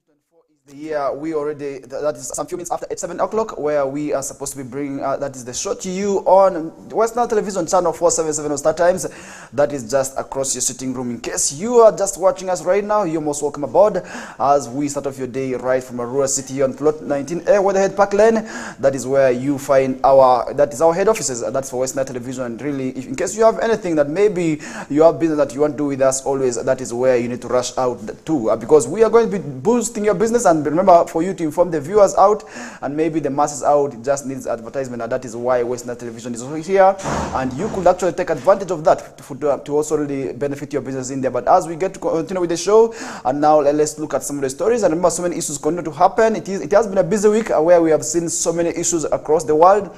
2024 is the year we already, that is some few minutes after, at 7 o'clock, where we are supposed to be bringing, that is the show to you on Western Television channel 477 of Star Times. That is just across your sitting room. In case you are just watching us right now, you're most welcome aboard as we start off your day right from a rural city on plot 19A, Weatherhead Park Lane. That is where you find that is our head offices. That's for Western Television. And really, in case you have anything that maybe you have business that you want to do with us, always that is where you need to rush out to, because we are going to be boosting your business. And remember, for you to inform the viewers out and maybe the masses out, it just needs advertisement, and that is why Western Television is here. And you could actually take advantage of that to also really benefit your business in there. But as we get to continue with the show, and now let's look at some of the stories. And remember, so many issues continue to happen. It has been a busy week where we have seen so many issues across the world,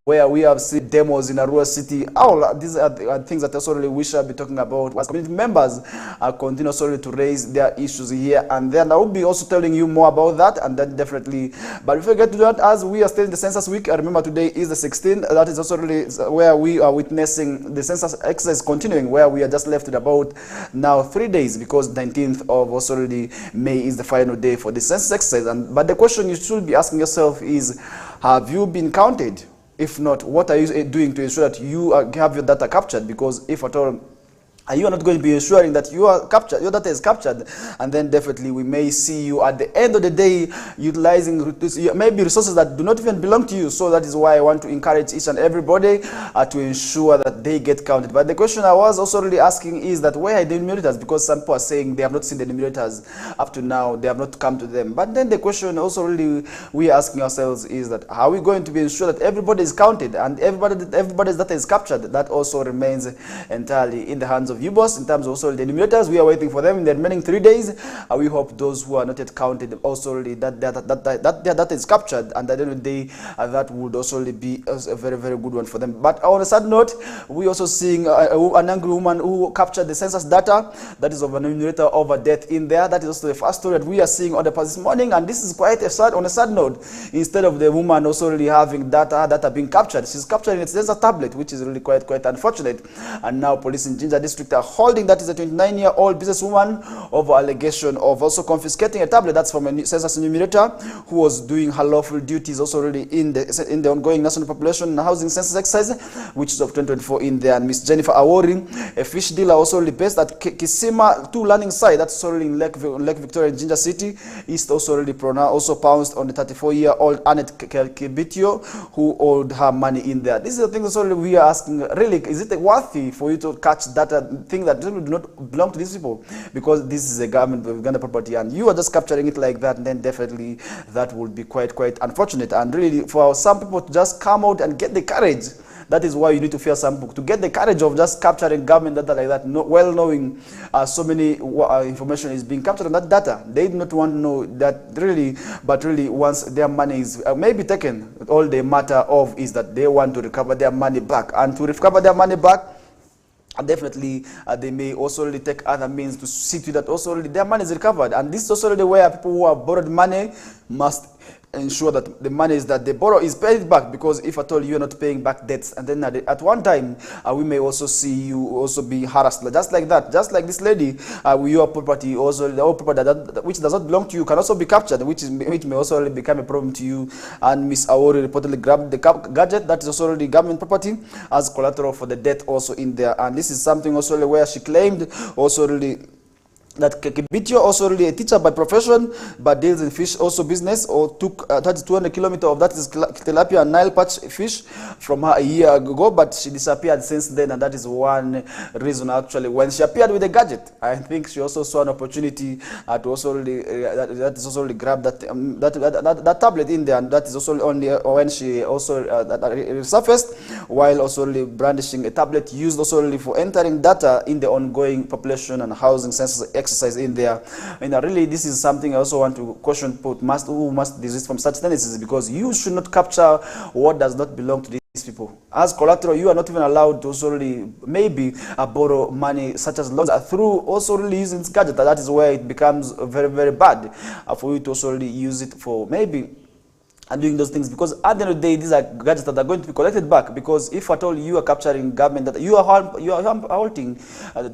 where we have seen demos in a rural city. All these are things that also really we shall be talking about as community members continue also to raise their issues here. And then I will be also telling you more about that, and then definitely. But before we get to that, as we are still in the census week, I remember today is the 16th. That is also really where we are witnessing the census exercise continuing, where we are just left with about now 3 days, because 19th of also really May is the final day for the census exercise. But the question you should be asking yourself is, have you been counted? If not, what are you doing to ensure that you have your data captured? Because if at all you are not going to be ensuring that your data is captured, and then definitely we may see you at the end of the day utilizing maybe resources that do not even belong to you. So that is why I want to encourage each and everybody to ensure that they get counted. But the question I was also really asking is that where are the enumerators? Because some people are saying they have not seen the enumerators up to now, they have not come to them. But then the question also really we are asking ourselves is that how are we going to be ensured that everybody is counted and everybody's data is captured? That also remains entirely in the hands of you, boss. In terms of also the enumerators, we are waiting for them in the remaining 3 days. We hope those who are not yet counted also really that their data is captured, and at the end of the day that would also really be a very, very good one for them. But on a sad note, we also seeing an angry woman who captured the census data, that is of an enumerator of a death in there. That is also the first story that we are seeing on the past this morning, and this is quite on a sad note. Instead of the woman also really having data being captured, she's capturing a census tablet, which is really quite unfortunate. And now police in Jinja district are holding that is a 29-year-old businesswoman over allegation of also confiscating a tablet that's from a census enumerator who was doing her lawful duties also already in the ongoing national population and housing census exercise, which is of 2024 in there. And Miss Jennifer Awori, a fish dealer also really based at Kisima 2 Learning Site, that's already in Lake Victoria in Jinja City, is also already also pounced on the 34-year-old Annette Kibitio, who owed her money in there. This is the thing that's already we are asking, really, is it worthy for you to catch data thing that do not belong to these people? Because this is a government of Uganda property, and you are just capturing it like that, and then definitely that would be quite unfortunate. And really, for some people to just come out and get the courage, that is why you need to fear some people, to get the courage of just capturing government data like that, well knowing so many information is being captured on that data. They do not want to know that really, but really once their money is maybe taken, all they matter of is that they want to recover their money back. And to recover their money back, and definitely they may also really take other means to see to that also really their money is recovered. And this is also really where people who have borrowed money must ensure that the money that they borrow is paid back, because if at all you are not paying back debts, and then at one time we may also see you also be harassed just like that, just like this lady with your property, also the whole property which does not belong to you can also be captured, which may also really become a problem to you. And Miss Awori reportedly grabbed the gadget that is also already government property as collateral for the debt also in there. And this is something also really where she claimed also really that Kibitio, also really a teacher by profession, but deals in fish also business, or took 200 kilometers of that is tilapia and Nile perch fish from her a year ago, but she disappeared since then. And that is one reason actually when she appeared with a gadget. I think she also saw an opportunity to also really that is also really grab that tablet in there, and that is also only when she also resurfaced while also really brandishing a tablet used also really for entering data in the ongoing population and housing census exercise in there. And really, this is something I also want to caution people who must desist from such tendencies, because you should not capture what does not belong to these people. As collateral, you are not even allowed to also really maybe borrow money such as loans through also really using this gadget. That is where it becomes very, very bad for you to also really use it for maybe and doing those things, because at the end of the day, these are gadgets that are going to be collected back. Because if at all you are capturing government that you are halting,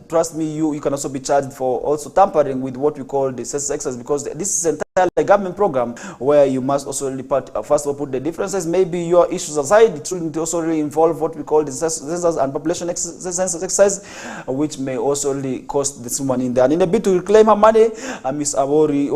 trust me, you can also be charged for also tampering with what we call the census exercise, because this is entirely a government program where you must also first of all put the differences, maybe your issues aside. It should also really involve what we call the census and population census exercise, which may also really cost this woman in there. And in a bid to reclaim her money, Miss Awori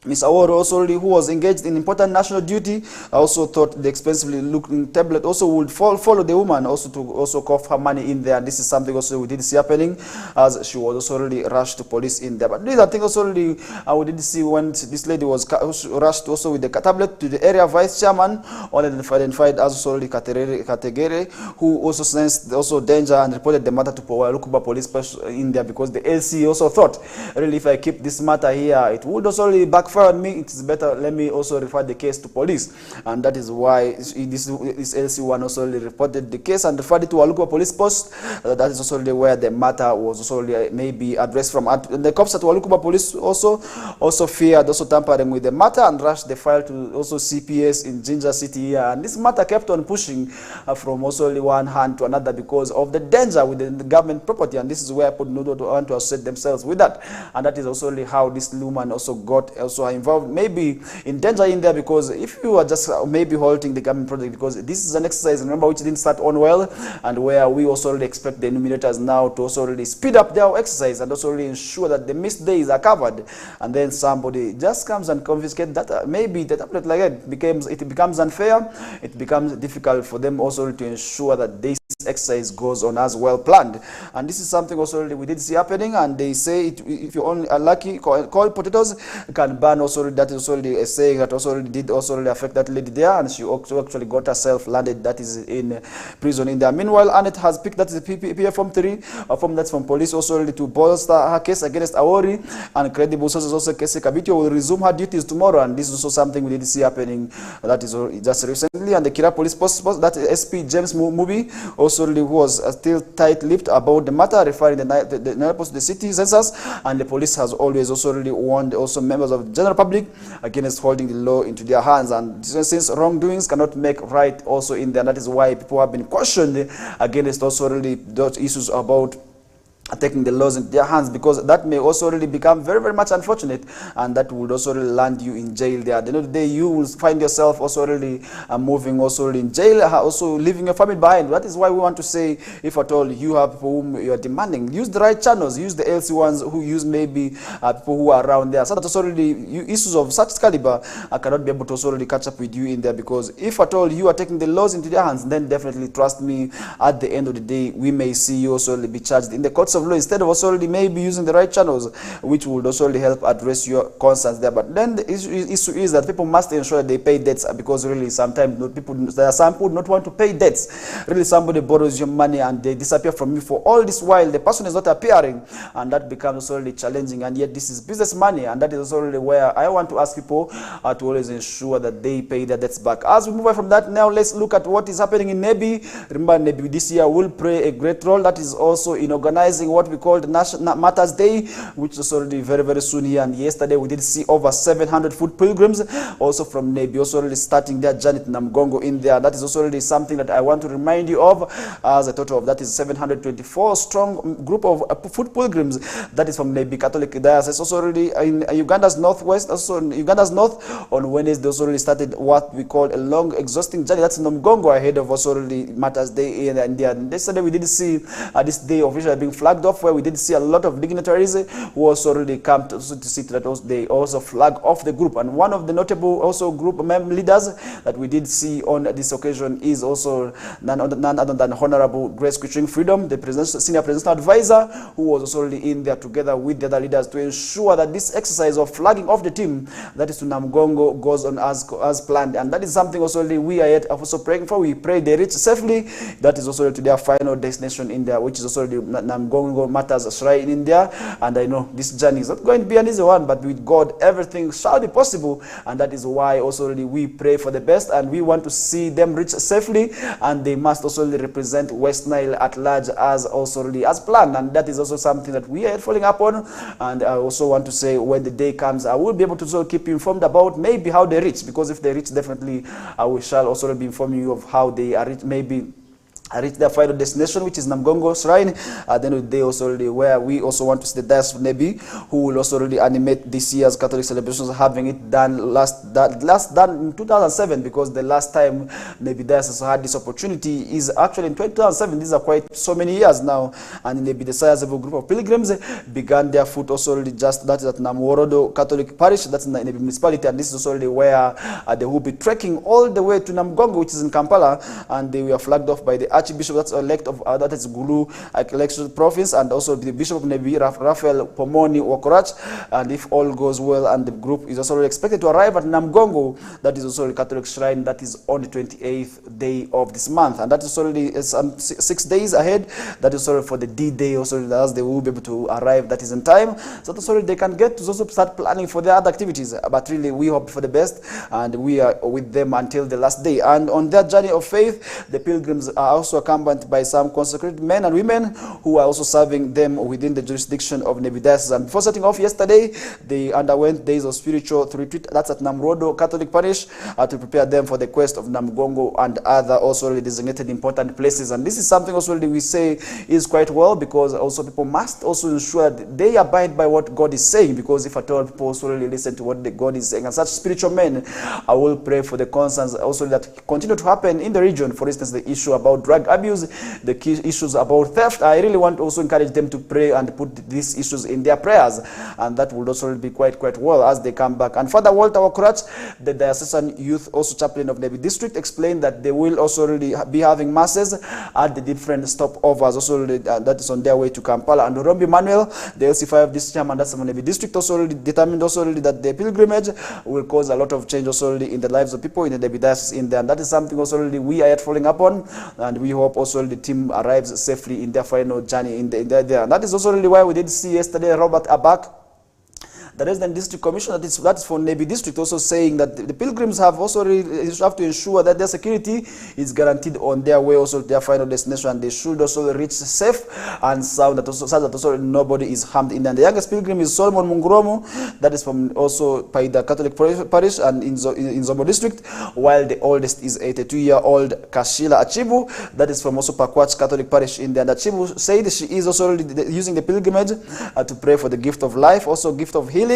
Ms. Awori also, who was engaged in important national duty, also thought the expensively looking tablet also would follow the woman also to also cough her money in there. And this is something also we did see happening, as she was also really rushed to police in there. But these are things also really we did see when this lady was rushed also with the tablet to the area vice chairman, identified as also really Kategere, who also sensed also danger and reported the matter to Lukuba police in there, because the LC also thought, really, if I keep this matter here, it would also really backfire on me. It's better, let me also refer the case to police. And that is why this LC1 also really reported the case and referred it to Lukuba police post. That is also really where the matter was also really maybe addressed from. And the cops at Lukuba police also feared also tampering with the matter and rushed the file to also CPS in Ginger City here. And this matter kept on pushing from also only one hand to another because of the danger with the government property. And this is where people want to assert themselves with that. And that is also really how this woman also got also involved, maybe in danger in there, because if you are just maybe halting the government project, because this is an exercise, remember, which didn't start on well, and where we also really expect the enumerators now to also really speed up their exercise and also really ensure that the missed days are covered. And then somebody just comes and confiscates that, maybe the tablet like that it becomes unfair. It becomes difficult for them also to ensure that this exercise goes on as well planned. And this is something also really we did see happening. And they say if you only are lucky, cold potatoes can burn. Also, that is also really a saying that also really did also really affect that lady there, and she also actually got herself landed, that is in prison in there. Meanwhile, Annette has picked, that is the PPF Form 3, form that's from police also really to bolster her case against Awori, and credible sources also Kese Kabitio will resume her duties tomorrow. And this is also something we did see happening, that is just recently. And the Kira police post that SP James Mubi also really was still tight-lipped about the matter, referring the Nile Post to the city census. And the police has always also really warned also members of the general public against holding the law into their hands. And since wrongdoings cannot make right also in there, that is why people have been cautioned against also really those issues about taking the laws into their hands, because that may also really become very, very much unfortunate, and that would also really land you in jail there. At the end of the day, you will find yourself also really moving also really in jail, also leaving your family behind. That is why we want to say, if at all you have people whom you are demanding, use the right channels, use the LC ones who use maybe people who are around there, so that also really issues of such caliber cannot be able to also really catch up with you in there. Because if at all you are taking the laws into their hands, then definitely, trust me, at the end of the day, we may see you also really be charged in the courts of law, instead of also really maybe using the right channels, which would also really help address your concerns there. But then the issue is that people must ensure that they pay debts, because really sometimes there are some people not want to pay debts. Really, somebody borrows your money and they disappear from you for all this while the person is not appearing, and that becomes also really challenging. And yet this is business money, and that is also really where I want to ask people to always ensure that they pay their debts back. As we move away from that, now let's look at what is happening in Nebi. Remember, Nebi this year will play a great role. That is also in organizing what we call the National Matters Day, which is already very, very soon here. And yesterday we did see over 700 food pilgrims also from Nebi also really starting their journey to Namgongo in there. That is also really something that I want to remind you of, as a total of that is 724 strong group of food pilgrims that is from Nebi Catholic Diocese. Also really in Uganda's northwest, also in Uganda's north, on Wednesday also really started what we call a long exhausting journey. That's Namgongo, ahead of also really Matters Day in India. And yesterday we did see this day officially being flagged off, where we did see a lot of dignitaries who also really come to see that they also flag off the group. And one of the notable also group leaders that we did see on this occasion is also none other than Honorable Grace Kuching Freedom, the senior presidential advisor, who was also really in there together with the other leaders to ensure that this exercise of flagging off the team, that is to Namgongo, goes on as planned. And that is something also really we are yet also praying for. We pray they reach safely. That is also to their final destination in there, which is also the Namgongo Namgongo Matters Shrine in there. And I know this journey is not going to be an easy one, but with God, everything shall be possible. And that is why also we pray for the best, and we want to see them reach safely, and they must also represent West Nile at large as also as planned. And that is also something that we are following up on. And I also want to say, when the day comes, I will be able to also keep you informed about maybe how they reach, because if they reach, definitely we shall also be informing you of how they are reach, maybe reach their final destination, which is Namgongo Shrine. At the end of the day, also where we also want to see the Diocese of Nebi, who will also really animate this year's Catholic celebrations, having it done last done in 2007, because the last time Nebi Diocese had this opportunity is actually in 2007. These are quite so many years now, and Nebi the sizable group of pilgrims began their foot also just that is at Namworodo Catholic Parish, that's in the Nebi municipality, and this is also where they will be trekking all the way to Namgongo, which is in Kampala, and they were flagged off by the Archbishop that's elect of that is Gulu election province, and also the Bishop of Nebi, Raphael Pomoni Wakorach. And if all goes well, and the group is also expected to arrive at Namgongo, that is also a Catholic shrine, that is on the 28th day of this month, and that is already 6 days ahead. That is sorry for the D-Day also, as they will be able to arrive, that is in time, so that sorry they can get to also start planning for their other activities. But really we hope for the best, and we are with them until the last day. And on their journey of faith, the pilgrims are also accompanied by some consecrated men and women who are also serving them within the jurisdiction of Nebi Diocese. And before setting off yesterday, they underwent days of spiritual retreat, that's at Namrodo Catholic Parish, to prepare them for the quest of Namgongo and other also designated important places. And this is something also we say is quite well, because also people must also ensure that they abide by what God is saying, because if at all people also really listen to what the God is saying, and such spiritual men, I will pray for the concerns also that continue to happen in the region. For instance, the issue about drug abuse, the key issues about theft. I really want to also encourage them to pray and put these issues in their prayers, and that would also be quite well as they come back. And Father Walter Wakorach, the diocesan youth also chaplain of Nebi District, explained that they will also really be having masses at the different stopovers also that is on their way to Kampala. And Rombi Manuel, the LC5 district chairman, that's Nebi District, also already determined also already that the pilgrimage will cause a lot of change also already in the lives of people in the Nebi Diocese in there, and that is something also already we are yet following up on, and we hope also the team arrives safely in their final journey in there. And that is also really why we did see yesterday Robert Abak, the resident district commissioner, that is for Nebi District, also saying that the pilgrims have also have to ensure that their security is guaranteed on their way also to their final destination, and they should also reach safe and sound, that also, such that also nobody is harmed in there. And the youngest pilgrim is Solomon Munguromo, that is from also Paida Catholic Parish and in Zombo District, while the oldest is 82-year-old Kashila Achibu, that is from also Pakwach Catholic Parish in there. And Achibu said she is also using the pilgrimage to pray for the gift of life, also gift of healing,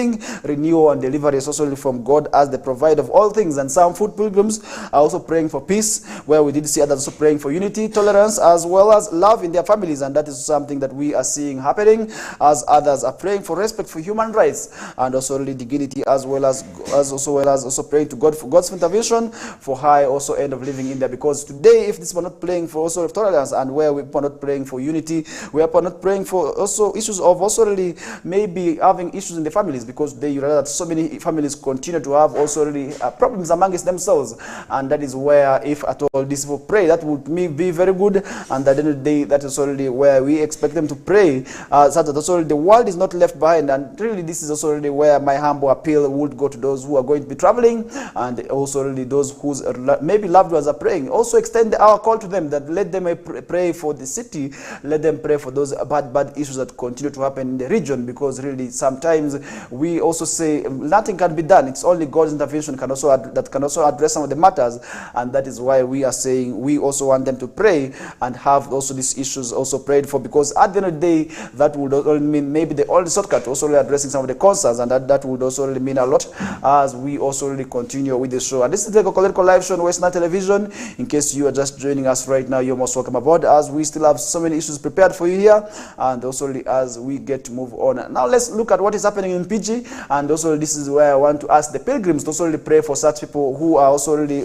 renewal and delivery is also from God as the provider of all things. And some food pilgrims are also praying for peace, where we did see others also praying for unity, tolerance, as well as love in their families. And that is something that we are seeing happening, as others are praying for respect for human rights and also really dignity, as well as also praying to God for God's intervention for high also end of living in there. Because today, if this were not praying for also tolerance, and where we are not praying for unity, we are not praying for also issues of also really maybe having issues in the families, because they realize that so many families continue to have also really problems amongst themselves. And that is where, if at all these people pray, that would be very good. And at the end of the day, that is already where we expect them to pray, such that also the world is not left behind. And really this is also really where my humble appeal would go to those who are going to be traveling, and also really those whose maybe loved ones are praying. Also extend our call to them, that let them pray for the city, let them pray for those bad issues that continue to happen in the region, because really sometimes we also say nothing can be done. It's only God's intervention that can also address some of the matters. And that is why we are saying we also want them to pray and have also these issues also prayed for, because at the end of the day, that would also mean maybe the only shortcut also really addressing some of the concerns, and that would also really mean a lot as we also really continue with the show. And this is the Kokoliriko live show on Western Television. In case you are just joining us right now, you're most welcome aboard, as we still have so many issues prepared for you here, and also really as we get to move on. Now let's look at what is happening in PG. And also this is where I want to ask the pilgrims to also really pray for such people who are also really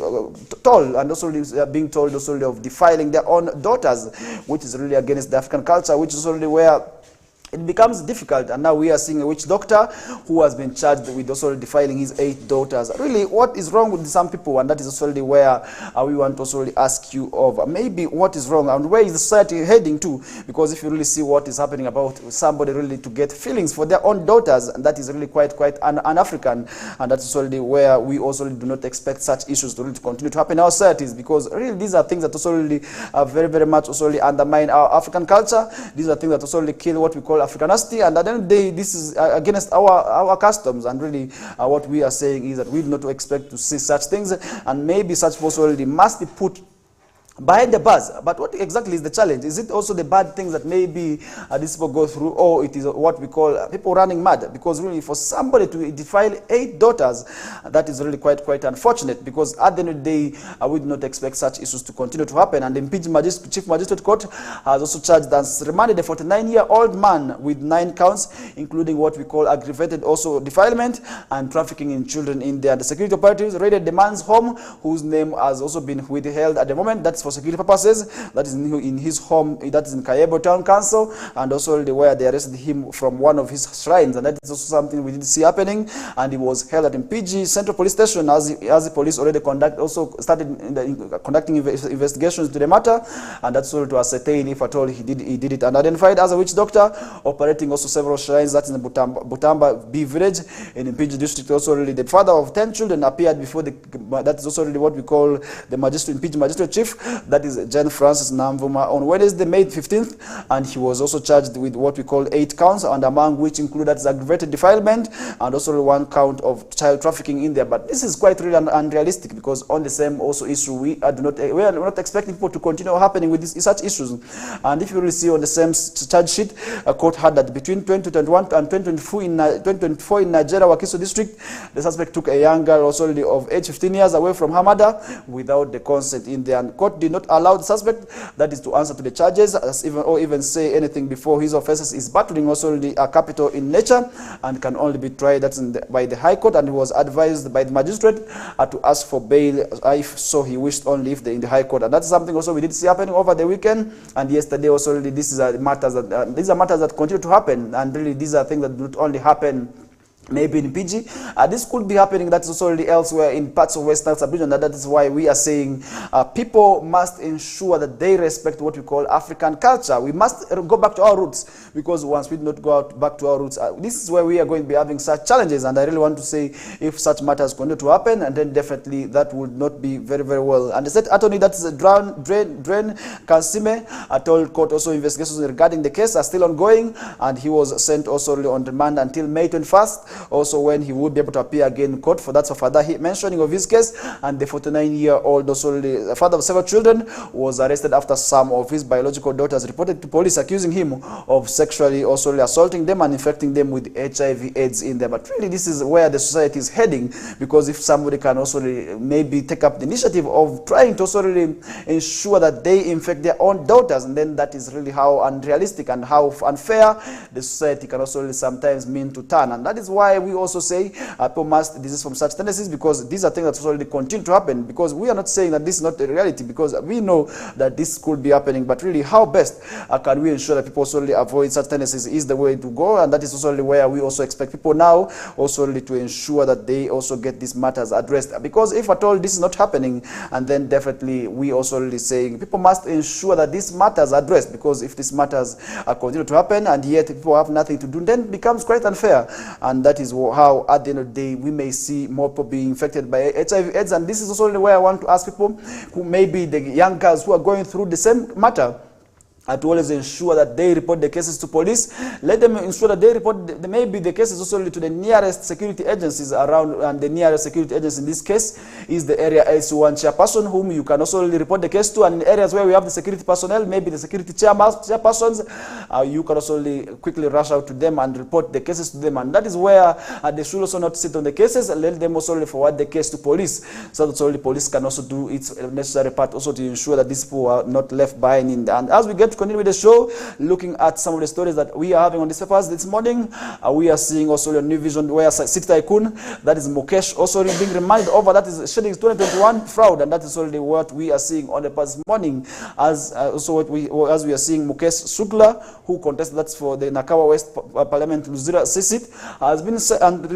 told, and also really being told also really of defiling their own daughters, which is really against the African culture, which is already where it becomes difficult. And now we are seeing a witch doctor who has been charged with also defiling his 8 daughters. Really, what is wrong with some people? And that is also where we want to also ask you of maybe what is wrong and where is the society heading to? Because if you really see what is happening about somebody really to get feelings for their own daughters, and that is really quite un-African, and that's also where we also do not expect such issues to really continue to happen in our societies, because really these are things that also really very, very much also undermine our African culture. These are things that also kill what we call Africanity, and at the end of the day, this is against our customs. And really, what we are saying is that we do not expect to see such things, and maybe such possibility must be put behind the bars. But what exactly is the challenge? Is it also the bad things that maybe these people go through, or it is what we call people running mad? Because really, for somebody to defile 8 daughters, that is really quite unfortunate, because at the end of the day, we do not expect such issues to continue to happen. And the impeached Chief Magistrate Court has also charged and remanded a 49-year-old man with 9 counts, including what we call aggravated also defilement and trafficking in children in there. The security operatives raided the man's home, whose name has also been withheld at the moment. That's for security purposes. That is in his home, that is in Kayebo Town Council, and also where they arrested him from one of his shrines. And that is also something we did see happening. And he was held at Mpigi Central Police Station as the police already started conducting investigations to the matter, and that's all to ascertain if at all he did it. And identified as a witch doctor operating also several shrines. That's in the Butamba B village in Mpigi district. Also the father of 10 children appeared before that is also really what we call the Mpigi Magistrate Chief, that is John Francis Namvuma, on Wednesday, May 15th, and he was also charged with what we call 8 counts, and among which included aggravated defilement and also 1 count of child trafficking in there. But this is quite really unrealistic, because on the same also issue, we are not expecting people to continue happening with such issues. And if you really see on the same charge sheet, a court had that between 2021 and 2024 in Nigeria, Wakiso district, the suspect took a young girl also of age 15 years away from her mother without the consent in there. And court did not allow the suspect, that is, to answer to the charges or even say anything before his offenses is battling also a capital in nature and can only be tried by the High Court. And he was advised by the magistrate to ask for bail if so he wished, only if in the High Court. And that's something also we did see happening over the weekend and yesterday also. These are matters that continue to happen, and really these are things that do not only happen maybe in PG. This could be happening, that's also already elsewhere in parts of Western sub-region. That is why we are saying people must ensure that they respect what we call African culture. We must go back to our roots, because once we do not go back to our roots, this is where we are going to be having such challenges. And I really want to say, if such matters continue to happen, and then definitely that would not be very, very well. And the state attorney, that is Drain Kansime, told court also investigations regarding the case are still ongoing, and he was sent also on remand until May 21st. Also, when he would be able to appear again in court for that further mentioning of his case. And the 49-year-old, also the father of several children, was arrested after some of his biological daughters reported to police accusing him of sexually also assaulting them and infecting them with HIV/AIDS in there. But really, this is where the society is heading, because if somebody can also maybe take up the initiative of trying to also really ensure that they infect their own daughters, and then that is really how unrealistic and how unfair the society can also sometimes mean to turn. And that is why we also say people must desist from such tendencies, because these are things that already continue to happen. Because we are not saying that this is not a reality, because we know that this could be happening. But really, how best can we ensure that people also avoid such tendencies is the way to go. And that is also where we also expect people now also to ensure that they also get these matters addressed. Because if at all this is not happening, and then definitely we also saying people must ensure that these matters are addressed. Because if these matters continue to happen and yet people have nothing to do, then it becomes quite unfair. And that is how, at the end of the day, we may see more people being infected by HIV/AIDS. And this is also where I want to ask people who may be the young girls who are going through the same matter, to always ensure that they report the cases to police. Let them ensure that they report maybe the cases also to the nearest security agencies around, and the nearest security agency in this case is the area LC1 chairperson, whom you can also report the case to. And in areas where we have the security personnel, maybe the security chairpersons, you can also quickly rush out to them and report the cases to them. And that is where they should also not sit on the cases, and let them also forward the case to police, so that only police can also do its necessary part also to ensure that these people are not left behind in there. And as we get to continue with the show, looking at some of the stories that we are having on these papers this morning. We are seeing also a new vision where City Tycoon, that is Mukesh, also being reminded over that is Shillings 2021 fraud, and that is already what we are seeing on the past morning. As also as we are seeing Mukesh Shukla, who contested that's for the Nakawa West Parliament Luzira seat, has been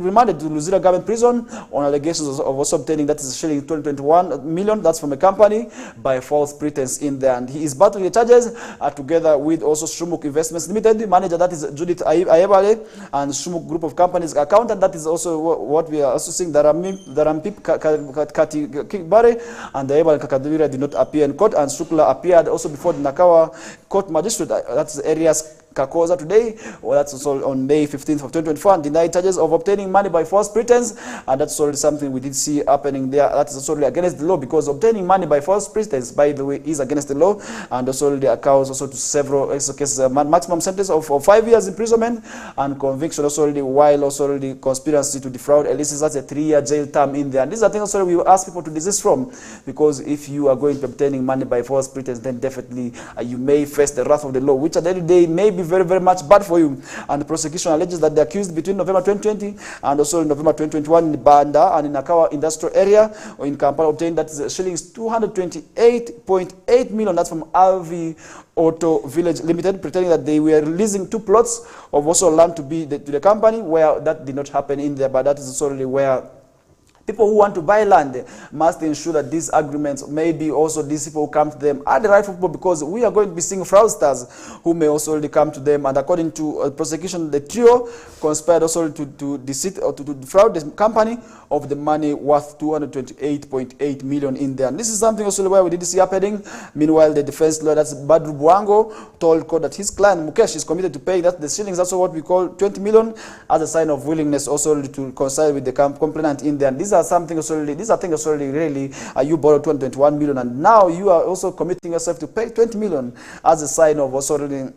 remanded to Luzira Government Prison on allegations of also obtaining that is Shillings 2021 million, that's from a company, by false pretense in there. And he is battling the charges together with also Shumuk Investments Limited, manager that is Judith Ayebale, and Shumuk Group of Companies accountant, that is also what we are also seeing, Darampip Kati Kibare and the Ayebale Kakadura did not appear in court, and Shukla appeared also before the Nakawa Court Magistrate, that's areas Kakoza today, that's also on May 15th of 2024, and denied charges of obtaining money by false pretense, and that's already something we did see happening there. That is also against the law, because obtaining money by false pretense, by the way, is against the law, and also the accounts also to several cases, maximum sentence of 5 years imprisonment and conviction, also already, while also already conspiracy to defraud, at least that's a 3-year jail term in there. And these are things also we will ask people to desist from, because if you are going to be obtaining money by false pretense, then definitely you may face the wrath of the law, which at the end of the day may be very, very much bad for you. And the prosecution alleges that the accused between November 2020 and also November 2021 in Banda and in Nakawa industrial area or in Kampala obtained that is Shillings 228.8 million. That's from RV Auto Village Limited, pretending that they were releasing 2 plots of also land to be to the company, where that did not happen in there. But that is solely where people who want to buy land must ensure that these agreements, maybe also these people who come to them are the rightful people, because we are going to be seeing fraudsters who may also already come to them. And according to prosecution, the trio conspired also to deceive or to defraud the company of the money worth 228.8 million in there. And this is something also where we did see happening. Meanwhile, the defense lawyer, that's Badru Buango, told court that his client Mukesh is committed to pay that the shillings, that's what we call 20 million, as a sign of willingness also to reconcile with the complainant in there. And these are something also, these are things also really, you borrowed 221 million, and now you are also committing yourself to pay 20 million as a sign of also really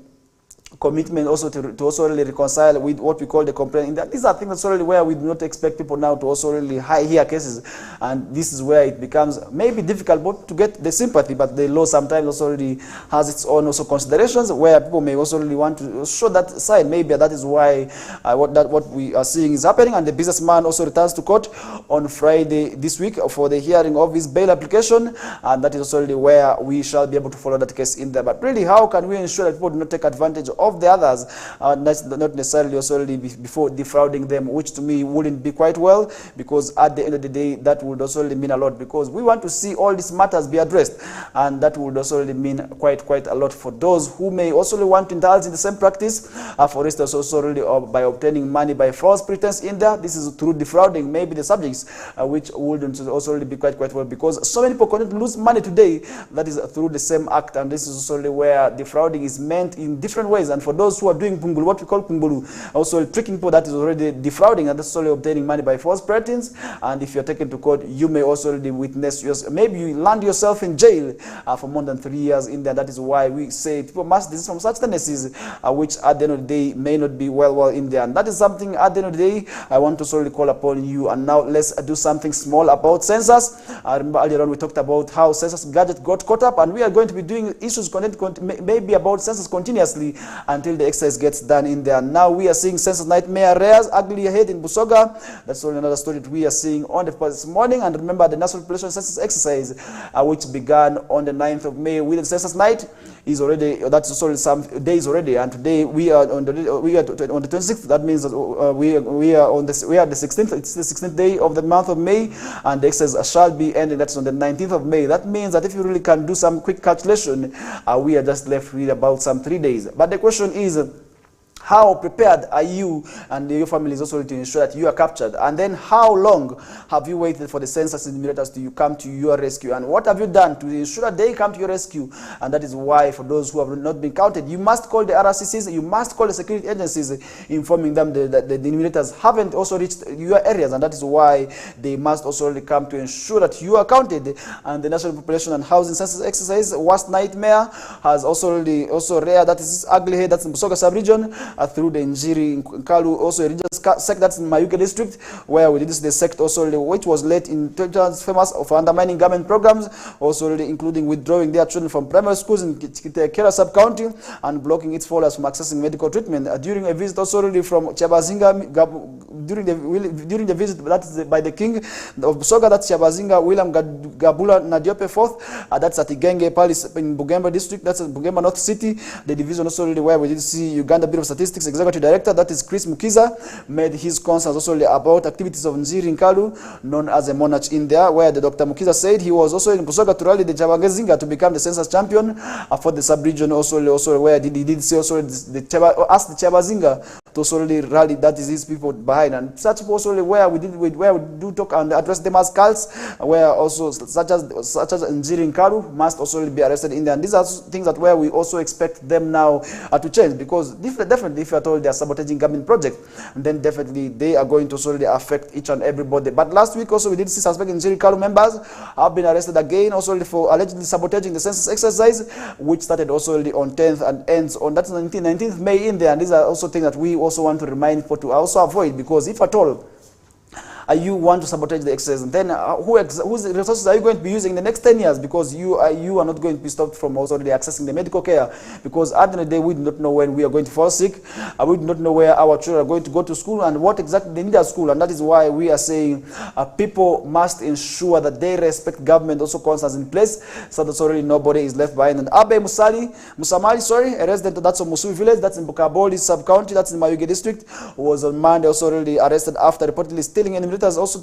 commitment also to also really reconcile with what we call the complaint. These are things that's really where we do not expect people now to also really hear cases, and this is where it becomes maybe difficult but to get the sympathy. But the law sometimes also really has its own also considerations where people may also really want to show that side. Maybe that is why what we are seeing is happening. And the businessman also returns to court on Friday this week for the hearing of his bail application, and that is also really where we shall be able to follow that case in there. But really, how can we ensure that people do not take advantage of the others, not necessarily also before defrauding them, which to me wouldn't be quite well, because at the end of the day that would also mean a lot, because we want to see all these matters be addressed, and that would also mean quite a lot for those who may also want to indulge in the same practice, for instance also by obtaining money by false pretense in there. This is through defrauding maybe the subjects, which wouldn't also be quite well, because so many people continue to lose money today, that is through the same act. And this is also where defrauding is meant in different ways. And for those who are doing pungulu, what we call pungulu, also tricking people, that is already defrauding, and that's only obtaining money by false pretense. And if you're taken to court, you may also already witness maybe you land yourself in jail for more than 3 years in there. That is why we say people must desist from such tendencies, which at the end of the day may not be well in there. And that is something at the end of the day I want to solely call upon you. And now let's do something small about census. I remember earlier on we talked about how census gadget got caught up, and we are going to be doing issues maybe about census continuously until the exercise gets done in there. Now we are seeing census nightmare rears ugly ahead in Busoga. That's only another story that we are seeing on this morning. And remember, the National Population Census exercise, which began on the 9th of May with the census night, is already, that's also some days already. And today we are on the 26th. That means that we are on the 16th. It's the 16th day of the month of May, and the exercise shall be ending. That's on the 19th of May. That means that if you really can do some quick calculation, we are just left with about some 3 days. But the question is, how prepared are you and your families also to ensure that you are captured? And then how long have you waited for the census enumerators to come to your rescue? And what have you done to ensure that they come to your rescue? And that is why, for those who have not been counted, you must call the RRCCs, you must call the security agencies, informing them that the enumerators haven't also reached your areas. And that is why they must also come to ensure that you are counted. And the National Population and Housing Census exercise, worst nightmare, has also reared, that is ugly head, that's in Busoga sub-region. through the Njiri Nkalu, also a religious sect that's in Mayuke district, where we did this, the sect also which was led in famous for undermining government programs, also including withdrawing their children from primary schools in Kera sub-county and blocking its followers from accessing medical treatment. During a visit also from Chabazinga, during the visit that is by the king of Busoga, that's Chabazinga William Gabula Nadiope IV, that's at Igenge Palace in Bugemba district, that's Bugemba North City, the division also where we did see Uganda Bureau of Statistics Executive Director, that is Chris Mukiza, made his concerns also about activities of Njiri Nkalu, known as a monarch in there, where the Dr. Mukiza said he was also in Busoga to rally the Chabangezinga to become the census champion for the sub-region, also where he did say also asked the Chabazinga to also rally, that is his people behind, and such people also where we do talk and address them as cults, where also such as Njiri Nkalu must also be arrested in there. And these are things that where we also expect them now to change, because definitely if you are told they are sabotaging government project, then definitely they are going to solely affect each and everybody. But last week also we did see suspected Njiri Nkalu members have been arrested again also for allegedly sabotaging the census exercise, which started also on 10th and ends on that 19th May in there. And these are also things that we also want to remind people to also avoid, because if at all you want to sabotage the exercise, then whose resources are you going to be using in the next 10 years? Because you are not going to be stopped from also accessing the medical care, because at the end of the day we do not know when we are going to fall sick, we do not know where our children are going to go to school and what exactly they need at school. And that is why we are saying people must ensure that they respect government also concerns in place, so that already nobody is left behind. And Abe Musamali, a resident that's of Musubi village, that's in Bukaboli sub-county, that's in Mayuge district, was on Monday also already arrested after reportedly stealing an also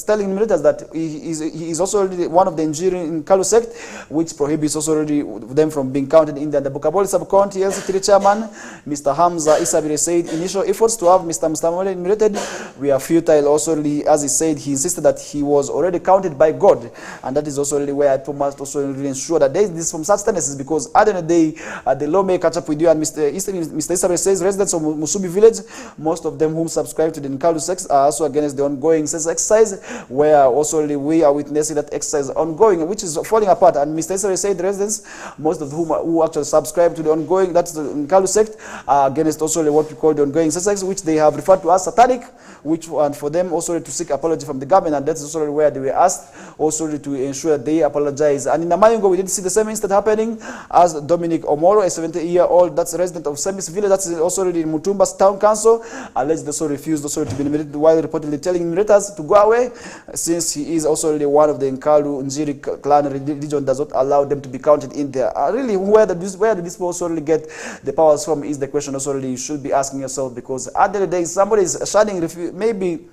telling militants that he is also one of the Njiri Nkalu sect, which prohibits also already them from being counted in the Bukaboli sub-county LC3 chairman, Mr. Hamza Isabire, said initial efforts to have Mr. Mustamole enumerated were futile. Also, as he said, he insisted that he was already counted by God, and that is also really where I must also really ensure that there is this from such tendencies, because at the end of the day, the law may catch up with you. And Mr. Isabire says residents of Musubi village, most of them whom subscribe to the Nkalu sect, are also against the ongoing census exercise, where also we are witnessing that exercise ongoing, which is falling apart. And Mr. Isabire said the residents, most of whom who actually subscribe to the ongoing, that's the Nkalu sect, are against also what we call the ongoing census, which they have referred to as satanic, which and for them also to seek apology from the government. And that's also where they were asked also to ensure that they apologize. And in Namayungo, we did see the same incident happening as Dominic Omoro, a 70-year-old that's a resident of Semis village, that's also in Mutumba's town council, alleged also refused also to be nominated while reportedly telling enumerators to go away, since he is also one of the Nkalu Njiri clan religion does not allow them to be counted in there. Really, where do these people also really get the powers from is the question also really you should be asking yourself, because at the end of the day somebody is shunning maybe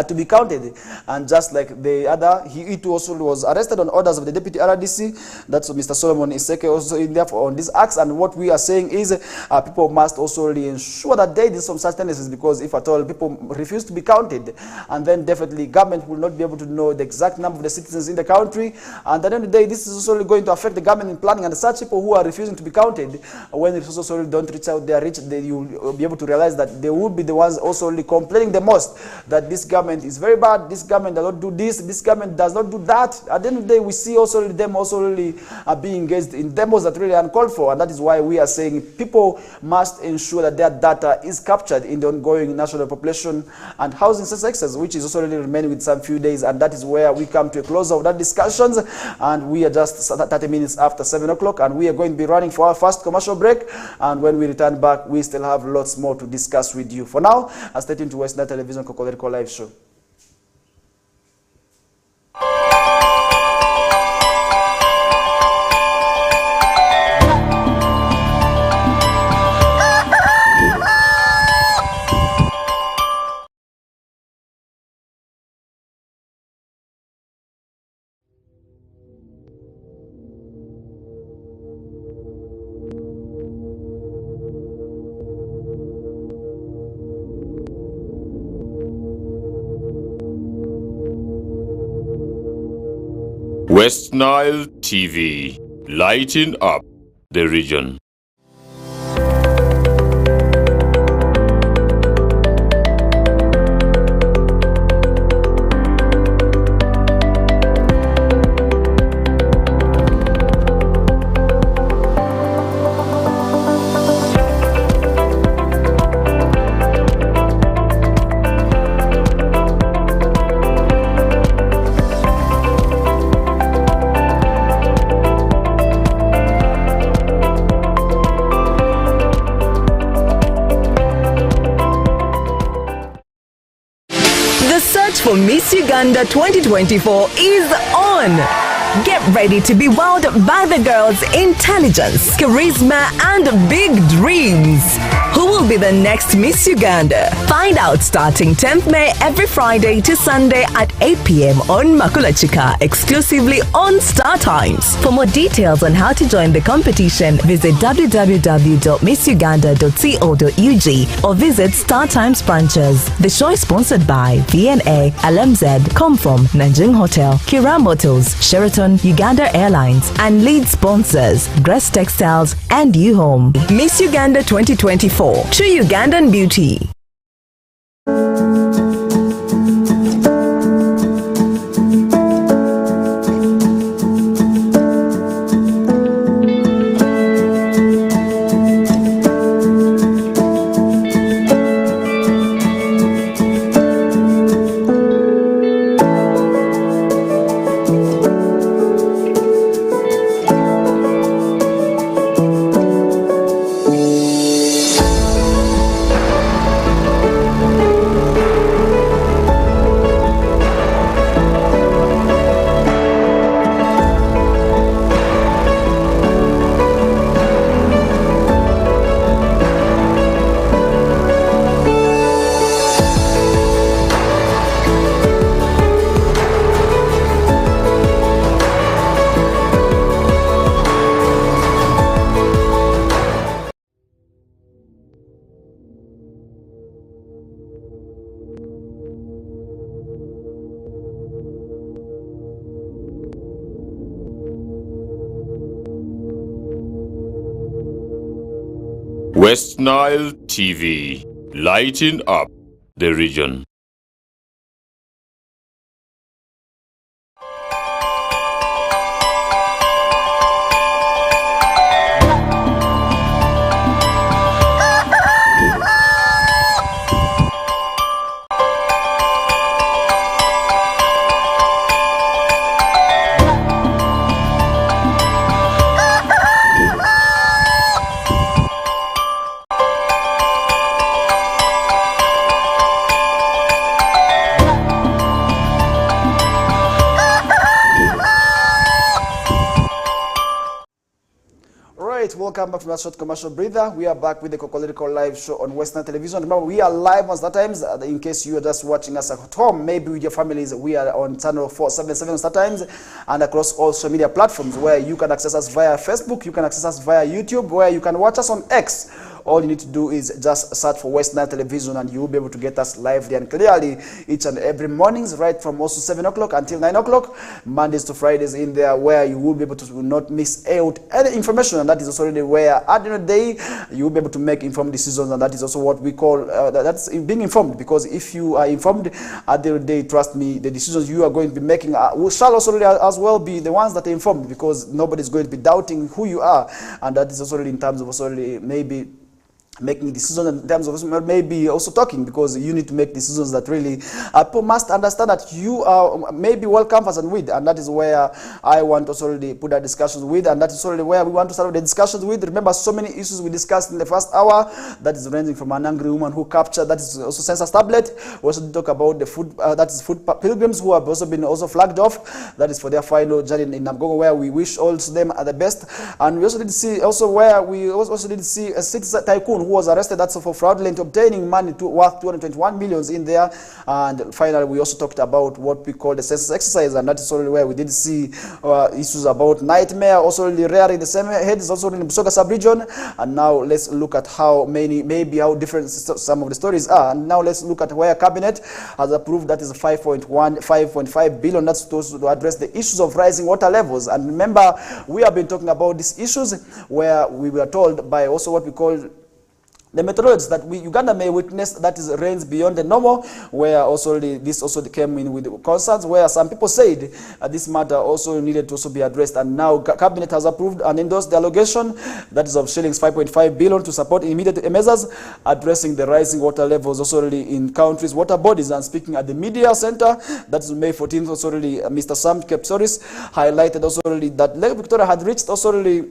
to be counted. And just like the other, he too also was arrested on orders of the deputy RDC, that's Mr. Solomon Iseke, also in there on these acts. And what we are saying is people must also really ensure that there is some such tendencies, because if at all people refuse to be counted, and then definitely government will not be able to know the exact number of the citizens in the country. And at the end of the day, this is also going to affect the government in planning. And such people who are refusing to be counted, when it also don't reach out their reach, you will be able to realize that they will be the ones also complaining the most that this government is very bad, this government does not do this government does not do that. At the end of the day, we see also them also really being engaged in demos that really uncalled for. And that is why we are saying people must ensure that their data is captured in the ongoing national population and housing census, which is also really remaining with some few days. And that is where we come to a close of that discussions. And we are just 30 minutes after 7 o'clock, and we are going to be running for our first commercial break. And when we return back, we still have lots more to discuss with you. For now, stay tuned to Western Television Kokoliriko Live Show. West Nile TV, lighting up the region. search for Miss Uganda 2024 is on. Get ready to be wowed by the girls' intelligence, charisma, and big dreams. Who will be the next Miss Uganda? Find out starting 10th May every Friday to Sunday at 8 p.m. on Makulachika, exclusively on Star Times. For more details on how to join the competition, visit www.missuganda.co.ug or visit Star Times branches. The show is sponsored by VNA, LMZ, Comform, Nanjing Hotel, Kira Motors, Sheraton, Uganda Airlines, and lead sponsors Grace Textiles and U-Home. Miss Uganda 2024, true Ugandan beauty. West Nile TV, lighting up the region. Welcome back from that short commercial breather. We are back with the Kokoliriko live show on Western Television. Remember, we are live on Star Times. In case you are just watching us at home, maybe with your families, we are on channel 477 on Star Times and across all social media platforms where you can access us via Facebook, you can access us via YouTube, where you can watch us on X. All you need to do is just search for West Nile Television and you will be able to get us live there and clearly each and every mornings, right from also 7 o'clock until 9 o'clock, Mondays to Fridays in there, where you will be able to not miss out any information. And that is also really where at the end of the day you will be able to make informed decisions, and that is also what we call that's being informed. Because if you are informed at the end of the day, trust me, the decisions you are going to be making shall also really as well be the ones that are informed, because nobody is going to be doubting who you are. And that is also really in terms of also really maybe making decisions, in terms of maybe also talking, because you need to make decisions that really people must understand that you are maybe well conversant with, and that is where I want to already put our discussions with, and that is already where we want to start the discussions with. Remember, so many issues we discussed in the first hour, that is ranging from an angry woman who captured, that is also census tablet. We also talk about the food, that is food pilgrims who have also been also flagged off, that is for their final journey in Namgongo, where we wish also them the best. And we also did see also where we also did see a citizen tycoon who was arrested, that's for fraudulent obtaining money worth 221 millions in there. And finally, we also talked about what we call the census exercise, and that is already where we did see issues about nightmare also really rearing the same heads also in the Busoga sub-region. And now let's look at how how different some of the stories are. And now let's look at where cabinet has approved, that is 5.5 billion, that's to address the issues of rising water levels. And remember, we have been talking about these issues where we were told by also what we call the meteorologists that Uganda may witness, that is rains beyond the normal, where also this also came in with concerns, where some people said this matter also needed to also be addressed. And now cabinet has approved and endorsed the allocation, that is of shillings 5.5 billion to support immediate measures addressing the rising water levels also really in countries' water bodies. And speaking at the media center, that is May 14th, also really Mr. Sam Kepsoris highlighted also really that Lake Victoria had reached also really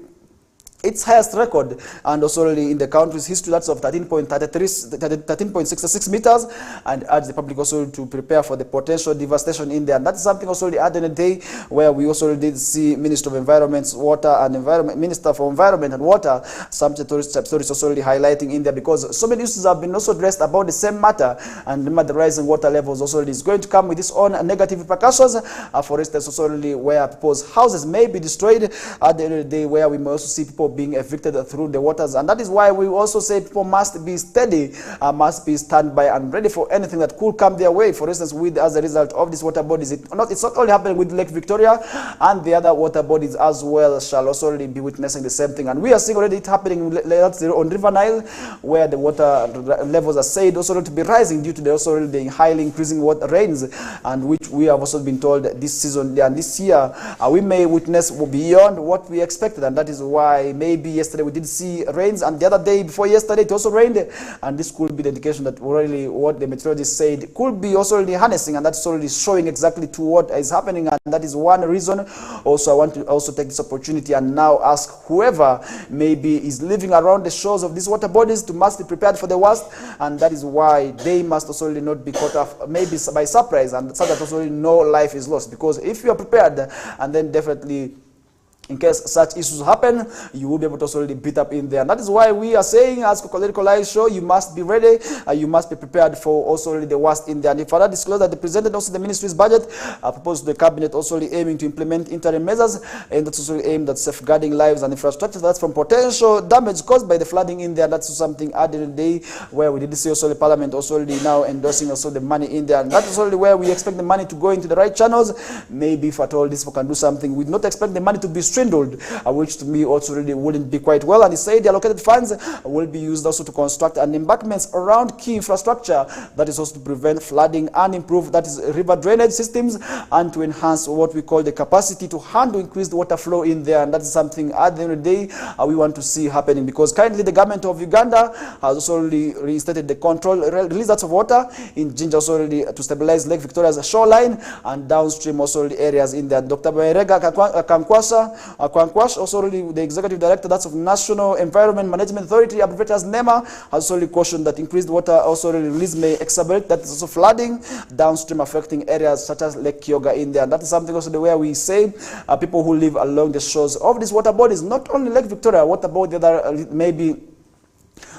its highest record, and also in the country's history, that's of 13.66 meters, and urge the public also to prepare for the potential devastation in there. And that's something also the other day where we also did see Minister of Environment, Water and Environment, Minister for Environment and Water, some stories also highlighting in there, because so many issues have been also addressed about the same matter. And remember, the rising water levels also is going to come with its own negative repercussions. For instance, also where people's houses may be destroyed at the end of the day, where we may also see people being evicted through the waters. And that is why we also say people must be steady, must be standby and ready for anything that could come their way. For instance, as a result of these water bodies, it's not only happening with Lake Victoria, and the other water bodies as well shall also be witnessing the same thing. And we are seeing already it happening on River Nile, where the water levels are said also to be rising due to the highly increasing water rains, and which we have also been told this season and this year we may witness beyond what we expected. And that is why maybe yesterday we did see rains, and the other day before yesterday it also rained, and this could be the indication that really what the meteorologist said could be also harnessing, and that's already showing exactly to what is happening. And that is one reason also I want to also take this opportunity and now ask whoever maybe is living around the shores of these water bodies to must be prepared for the worst, and that is why they must also not be caught off maybe by surprise, and so that also no life is lost. Because if you are prepared, and then definitely in case such issues happen, you will be able to also beat up in there. And that is why we are saying, as Kokoliriko Live Show, you must be ready, you must be prepared for also the worst in there. And if further disclosed that they presented also the ministry's budget, proposed to the cabinet also aiming to implement interim measures, and that's also aimed at safeguarding lives and infrastructure. That's from potential damage caused by the flooding in there. That's something at the end of the day where we did see also the parliament also now endorsing also the money in there. And that is only where we expect the money to go into the right channels. Maybe if at all this can do something, we do not expect the money to be swindled, which to me also really wouldn't be quite well. And he said the allocated funds will be used also to construct an embankments around key infrastructure that is also to prevent flooding and improve that is river drainage systems, and to enhance what we call the capacity to handle increased water flow in there. And that is something at the end of the day we want to see happening, because currently the government of Uganda has also reinstated the control release of water in Jinja also already to stabilize Lake Victoria's shoreline and downstream also the areas in there. Dr. Baerega Kwankwash, also the executive director that's of National Environment Management Authority, abbreviated as NEMA, has also cautioned that increased water also release may exacerbate that is also flooding downstream, affecting areas such as Lake Kyoga in there. And that is something also the way we say people who live along the shores of these water bodies, not only Lake Victoria, what about the other maybe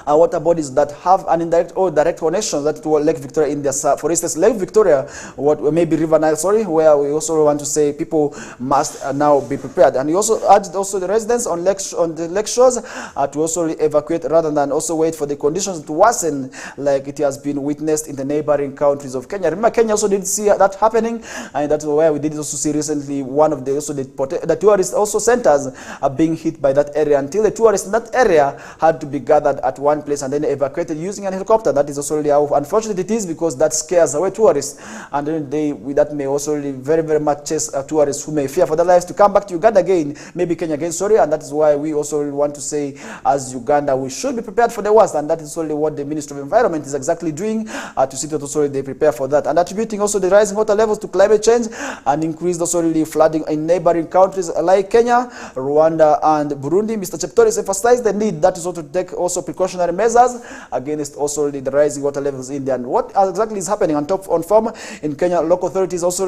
water bodies that have an indirect or direct connection that to Lake Victoria in the for instance, Lake Victoria, what maybe River Nile, where we also want to say people must now be prepared. And he also urged also the residents on the lake shores to also evacuate rather than also wait for the conditions to worsen, like it has been witnessed in the neighboring countries of Kenya. Remember, Kenya also did see that happening, and that's where we did also see recently one of the also the tourist also centers are being hit by that area, until the tourists in that area had to be gathered at one place and then evacuated using an helicopter. That is also how unfortunate it is, because that scares away tourists, and then that may also very, very much chase tourists who may fear for their lives to come back to Uganda again, maybe Kenya again, and that is why we also want to say as Uganda we should be prepared for the worst, and that is only what the Ministry of Environment is exactly doing to see that also they prepare for that, and attributing also the rising water levels to climate change and increased also flooding in neighboring countries like Kenya, Rwanda and Burundi. Mr. Cheptoris emphasized the need that is also to take also precautionary measures against also the rising water levels in there. And what exactly is happening on farm in Kenya, local authorities also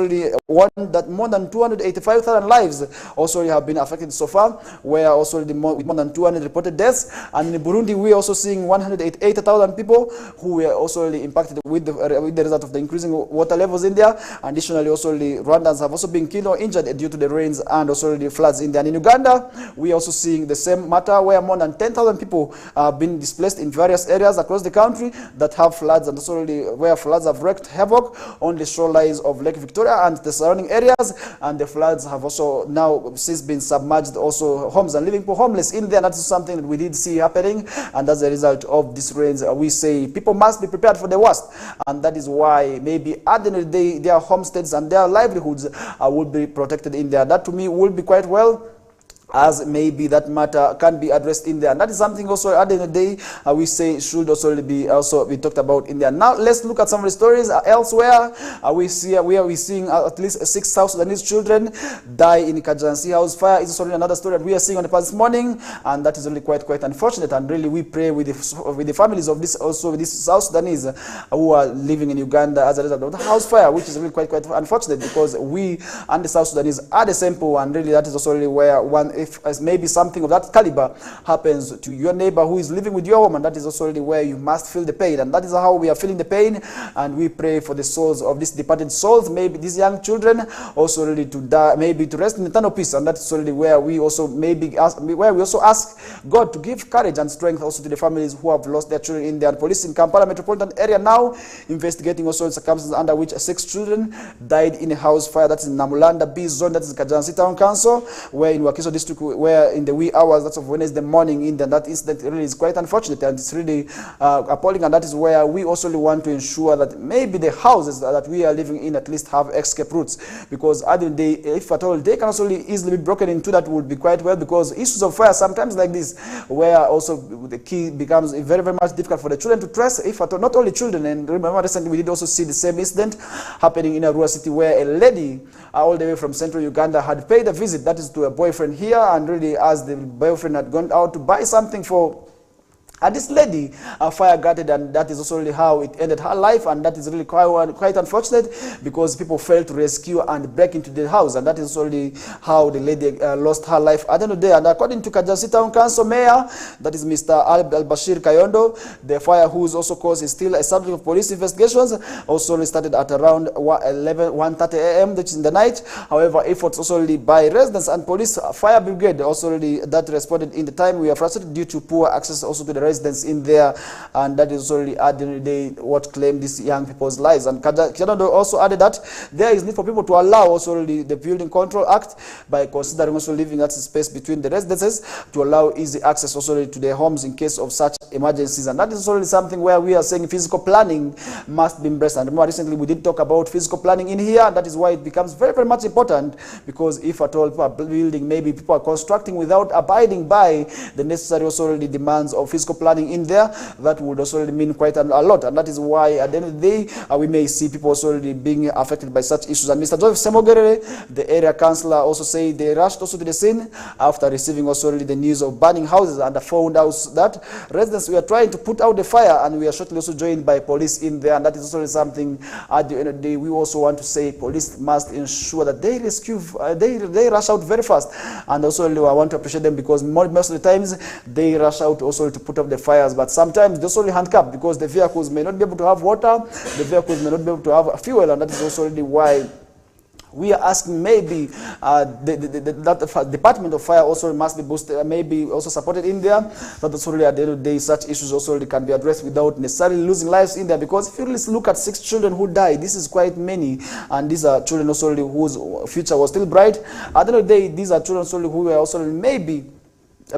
warned that more than 285,000 lives also have been affected so far, where also with more than 200 reported deaths. And in Burundi, we are also seeing 188,000 people who were also impacted with the result of the increasing water levels in there. Additionally, also the Rwandans have also been killed or injured due to the rains and also the floods in there. And in Uganda, we are also seeing the same matter, where more than 10,000 people have been displaced in various areas across the country that have floods, and also where floods have wreaked havoc on the shorelines of Lake Victoria and the surrounding areas. And the floods have also now since been submerged also homes and leaving people homeless in there. That's something that we did see happening, and as a result of these rains, we say people must be prepared for the worst, and that is why maybe at the end of the day their homesteads and their livelihoods will be protected in there. That to me will be quite well. as maybe that matter can be addressed in there. And that is something also at the end of the day we say should also be talked about in there. Now let's look at some of the stories elsewhere. We see where we're seeing at least 6 South Sudanese children die in Kajansi house fire. It's also another story that we are seeing on the past morning, and that is really quite unfortunate. And really we pray with the families of this, also with these South Sudanese who are living in Uganda as a result of the house fire, which is really quite unfortunate, because we and the South Sudanese are the same pool, and really that is also really where if maybe something of that caliber happens to your neighbor who is living with your woman, that is also really where you must feel the pain. And that is how we are feeling the pain, and we pray for the souls of these departed souls, maybe these young children also really to die, maybe to rest in eternal peace. And that is really where we also ask God to give courage and strength also to the families who have lost their children in there. And police in Kampala metropolitan area now investigating also the circumstances under which 6 children died in a house fire. That's in Namulanda B zone, that is Kajansi Town Council, where in Wakiso district, where in the wee hours that's of Wednesday morning in that incident really is quite unfortunate, and it's really appalling. And that is where we also really want to ensure that maybe the houses that we are living in at least have escape routes, because at the end of the day, if at all they can also easily be broken into, that would be quite well, because issues of fire sometimes like this, where also the key becomes very much difficult for the children to trace, if at all, not only children. And remember recently we did also see the same incident happening in a rural city, where a lady all the way from central Uganda had paid a visit, that is to a boyfriend here, and really as the boyfriend had gone out to buy something for this lady, fire gutted, and that is also really how it ended her life. And that is really quite unfortunate, because people failed to rescue and break into the house, and that is really how the lady lost her life at the end of the day. And according to Kajansi Town Council Mayor, that is Mr. Al-Bashir Kayondo, the fire, whose also cause is still a subject of police investigations, also started at around 1:30 a.m. which is in the night. However, efforts also really by residents and police fire brigade also really that responded in the time. We are frustrated due to poor access also to the residents in there, and that is really at the end of the day what claimed these young people's lives. And Kayondo also added that there is need for people to allow also really the Building Control Act, by considering also leaving that space between the residences to allow easy access also really to their homes in case of such emergencies. And that is also really something where we are saying physical planning must be embraced. And more recently we did talk about physical planning in here, and that is why it becomes very much important, because if at all people are building, maybe people are constructing without abiding by the necessary also really demands of physical planning in there, that would also really mean quite a lot. And that is why at the end of the day we may see people also really being affected by such issues. And Mr. Joseph Semogere, the area councillor, also said they rushed also to the scene after receiving also really the news of burning houses, and found out that residents were trying to put out the fire, and we are shortly also joined by police in there. And that is also something at the end of the day we also want to say police must ensure that they rescue, they rush out very fast. And also I want to appreciate them, because most of the times they rush out also to put up the fires, but sometimes they also handcuffed, because the vehicles may not be able to have water, the vehicles may not be able to have fuel. And that is also really why we are asking maybe that Department of Fire also must be boosted, maybe also supported in there, that also really at the end of the day such issues also really can be addressed without necessarily losing lives in there. Because if you really look at 6 children who died, this is quite many, and these are children also really whose future was still bright. At the end of the day, these are children also really who were also really maybe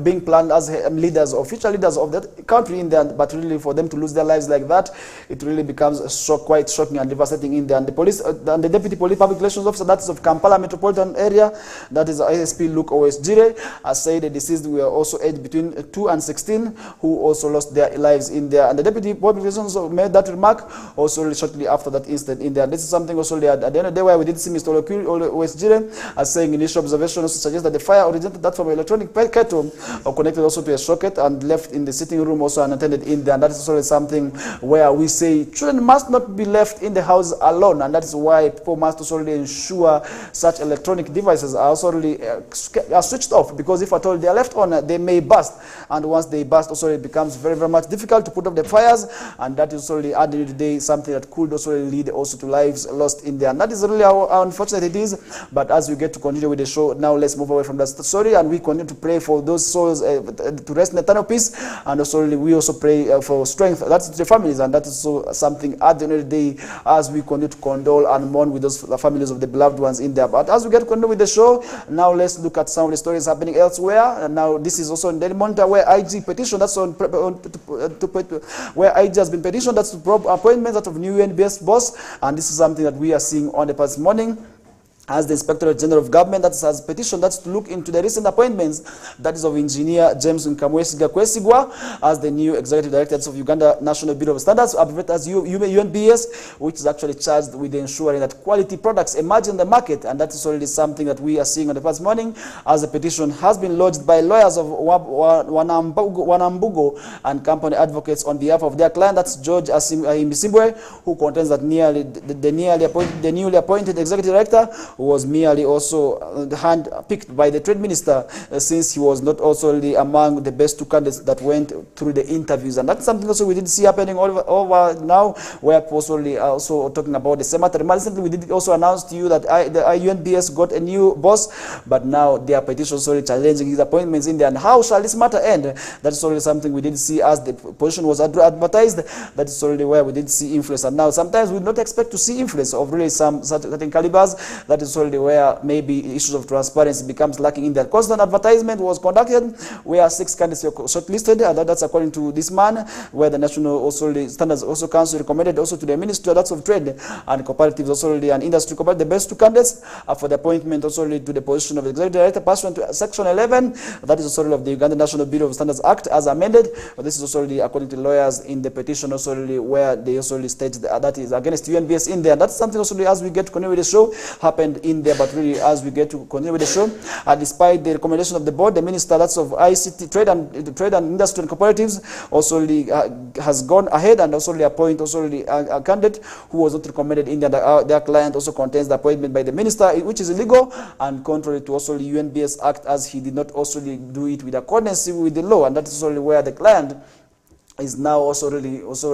being planned as leaders or future leaders of that country in there, but really for them to lose their lives like that, it really becomes quite shocking and devastating in there. And the police and the deputy police public relations officer, that is of Kampala metropolitan area, that is ISP Luke Owesjire, said the deceased were also aged between 2 and 16, who also lost their lives in there. And the deputy public relations made that remark also really shortly after that incident in there. This is something also at the end of the day where we did see Mr. Owesjire saying initial observation also suggests that the fire originated that from an electronic kettle, or connected also to a socket, and left in the sitting room also unattended in there. And that is also something where we say children must not be left in the house alone, and that is why people must also really ensure such electronic devices are also really are switched off, because if at all they are left on, they may burst, and once they burst also it becomes very much difficult to put up the fires, and that is also really at the end of the day something that could also really lead also to lives lost in there. And that is really how unfortunate it is. But as we get to continue with the show now, let's move away from that story, and we continue to pray for those souls to rest in eternal peace, and also really we also pray for strength. That's the families, and that is also something at the end of the day as we continue to condole and mourn with those families of the beloved ones in there. But as we get to continue with the show, now let's look at some of the stories happening elsewhere. And now this is also in Daily Monitor, where IG petition, that's on where IG has been petitioned, that's to appointments out of new UNBS boss, and this is something that we are seeing on the past morning. as the Inspectorate General of Government that has petitioned that to look into the recent appointments, that is of Engineer James Nkamwesiga Kwesigwa as the new Executive Director of Uganda National Bureau of Standards, abbreviated as UNBS, which is actually charged with ensuring that quality products emerge in the market, and that is already something that we are seeing on the past morning, as the petition has been lodged by lawyers of Wanambugo and company advocates on behalf of their client, that's George Mbisimbwe, who contends that the newly appointed Executive Director was merely also hand-picked by the Trade Minister, since he was not also among the best two candidates that went through the interviews. And that's something also we did see happening over now, where also talking about the same matter. Recently, we did also announce to you that the UNBS got a new boss, but now their petition is challenging his appointments in there. And how shall this matter end? That's already something we did see as the position was advertised. That is already where we did see influence. And now sometimes we do not expect to see influence of really some certain calibers. That is already where maybe issues of transparency becomes lacking in that. Constant advertisement was conducted where 6 candidates were shortlisted, and that's according to this man, where the National Standards Council recommended also to the Ministry of Trade and Cooperatives also and Industry the best 2 candidates for the appointment also to the position of Executive Director pursuant to Section 11, that is also of the Uganda National Bureau of Standards Act as amended. But this is also according to lawyers in the petition also where they also state that is against UNBS in there. That's something also as we get to continue with the show happened in there, but really as we get to continue with the show, despite the recommendation of the board, the Minister that's of ICT, Trade and Industry and Cooperatives also has gone ahead and also appoint also a candidate who was not recommended in there. Their client also contains the appointment by the Minister, which is illegal and contrary to also the UNBS Act, as he did not also do it with accordance with the law, and that is only where the client is now also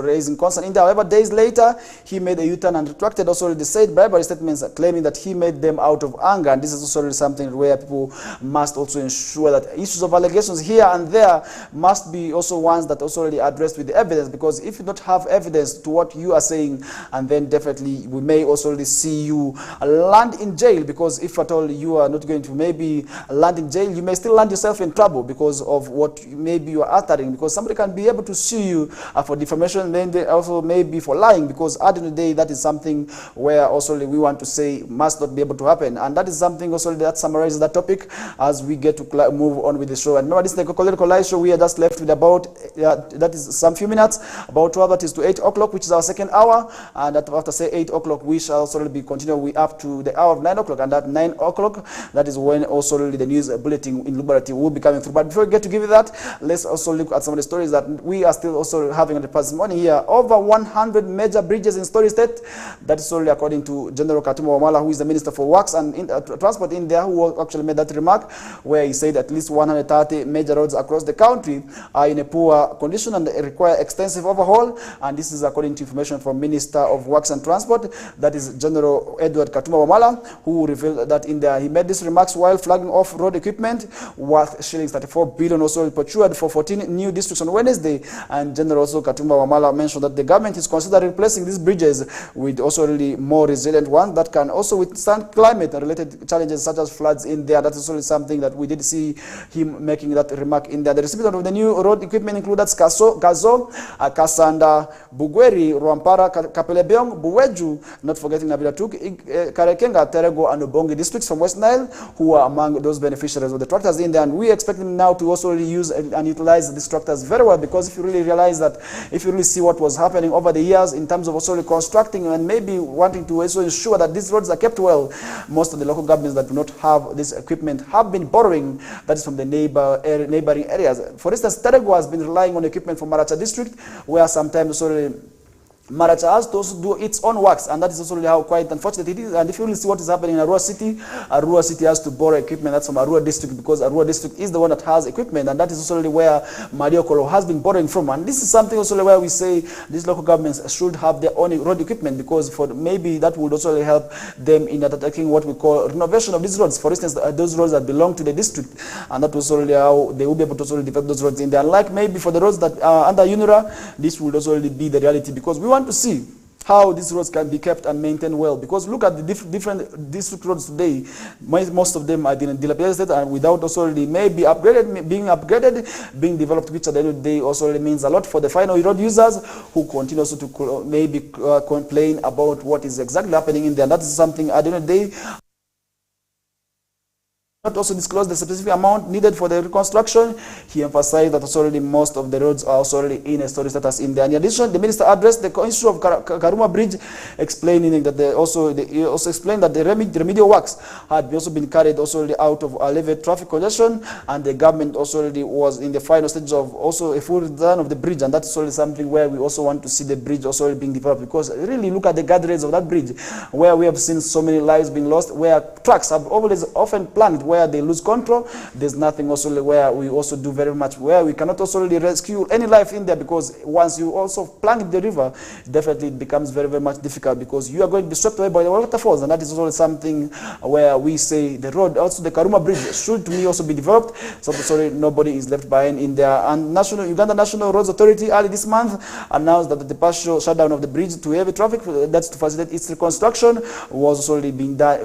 raising concern in there. However, days later, he made a U-turn and retracted also the said bribery statements, claiming that he made them out of anger. And this is also something where people must also ensure that issues of allegations here and there must be also ones that also addressed with the evidence, because if you don't have evidence to what you are saying, and then definitely we may also see you land in jail, because if at all you are not going to maybe land in jail, you may still land yourself in trouble because of what maybe you are uttering, because somebody can be able to sue you for defamation, then they also maybe for lying, because at the end of the day, that is something where also we want to say must not be able to happen. And that is something also that summarizes that topic as we get to move on with the show. And remember, this is the Kokoliriko live show. We are just left with about that is some few minutes, about 12 that is to 8 o'clock, which is our second hour, and that after say 8 o'clock we shall also be continuing up to the hour of 9 o'clock, and at 9 o'clock that is when also the news bulletin in Liberty will be coming through. But before we get to give you that, let's also look at some of the stories that we are still also having on the past morning here. Over 100 major bridges in Story State. That is only according to General Katumba Wamala, who is the Minister for Works and Transport in there, who actually made that remark, where he said at least 130 major roads across the country are in a poor condition and require extensive overhaul. And this is according to information from Minister of Works and Transport, that is General Edward Katumba Wamala, who revealed that in there. He made these remarks while flagging off road equipment worth shillings 34 billion also procured for 14 new districts on Wednesday. And General also Katumba Wamala mentioned that the government is considering replacing these bridges with also really more resilient ones that can also withstand climate and related challenges such as floods in there. That is also something that we did see him making that remark in there. The recipient of the new road equipment included Gazo, Kasanda, Bugweri, Rwampara, Kapelebeong, Buweju, not forgetting Nabilatuk, Karekenga, Terego, and Ubongi districts from West Nile, who are among those beneficiaries of the tractors in there. And we expect them now to also use and utilize these tractors very well, because if you really realize that, if you really see what was happening over the years in terms of also reconstructing and maybe wanting to also ensure that these roads are kept well, most of the local governments that do not have this equipment have been borrowing that is from the neighboring areas. For instance, Terego has been relying on equipment from Maracha district, where sometimes also Maracha has to also do its own works, and that is also how quite unfortunate it is. And if you really see what is happening in Arua City has to borrow equipment that's from Arua district, because Arua district is the one that has equipment, and that is also where Mariokolo has been borrowing from. And this is something also where we say these local governments should have their own road equipment, because for maybe that would also help them in attacking what we call renovation of these roads. For instance, those roads that belong to the district, and that was also how they will be able to also develop those roads in there. Unlike maybe for the roads that are under UNRA, this would also be the reality, because we want to see how these roads can be kept and maintained well. Because look at the different district roads today. Most of them are dilapidated and without also maybe being upgraded, being developed, which at the end of the day also means a lot for the final road users, who continue also to maybe complain about what is exactly happening in there. And that is something at the end of the day not also disclose the specific amount needed for the reconstruction. He emphasized that also already most of the roads are also already in a storage status in there. In addition, the minister addressed the issue of Karuma Bridge, explaining that he also explained that the remedial works had also been carried also already out of alleviate traffic congestion, and the government also already was in the final stage of also a full design of the bridge, and that's also something where we also want to see the bridge also already being developed, because really look at the guardrails of that bridge, where we have seen so many lives being lost, where trucks have always often planned where they lose control. There's nothing also where we also do very much where we cannot also really rescue any life in there, because once you also plunge the river, definitely it becomes very, very much difficult, because you are going to be swept away by the waterfalls, and that is also something where we say the road, also the Karuma Bridge, should to me also be developed, so sorry nobody is left behind in there. And Uganda National Roads Authority early this month announced that the partial shutdown of the bridge to heavy traffic, that's to facilitate its reconstruction, was already being done.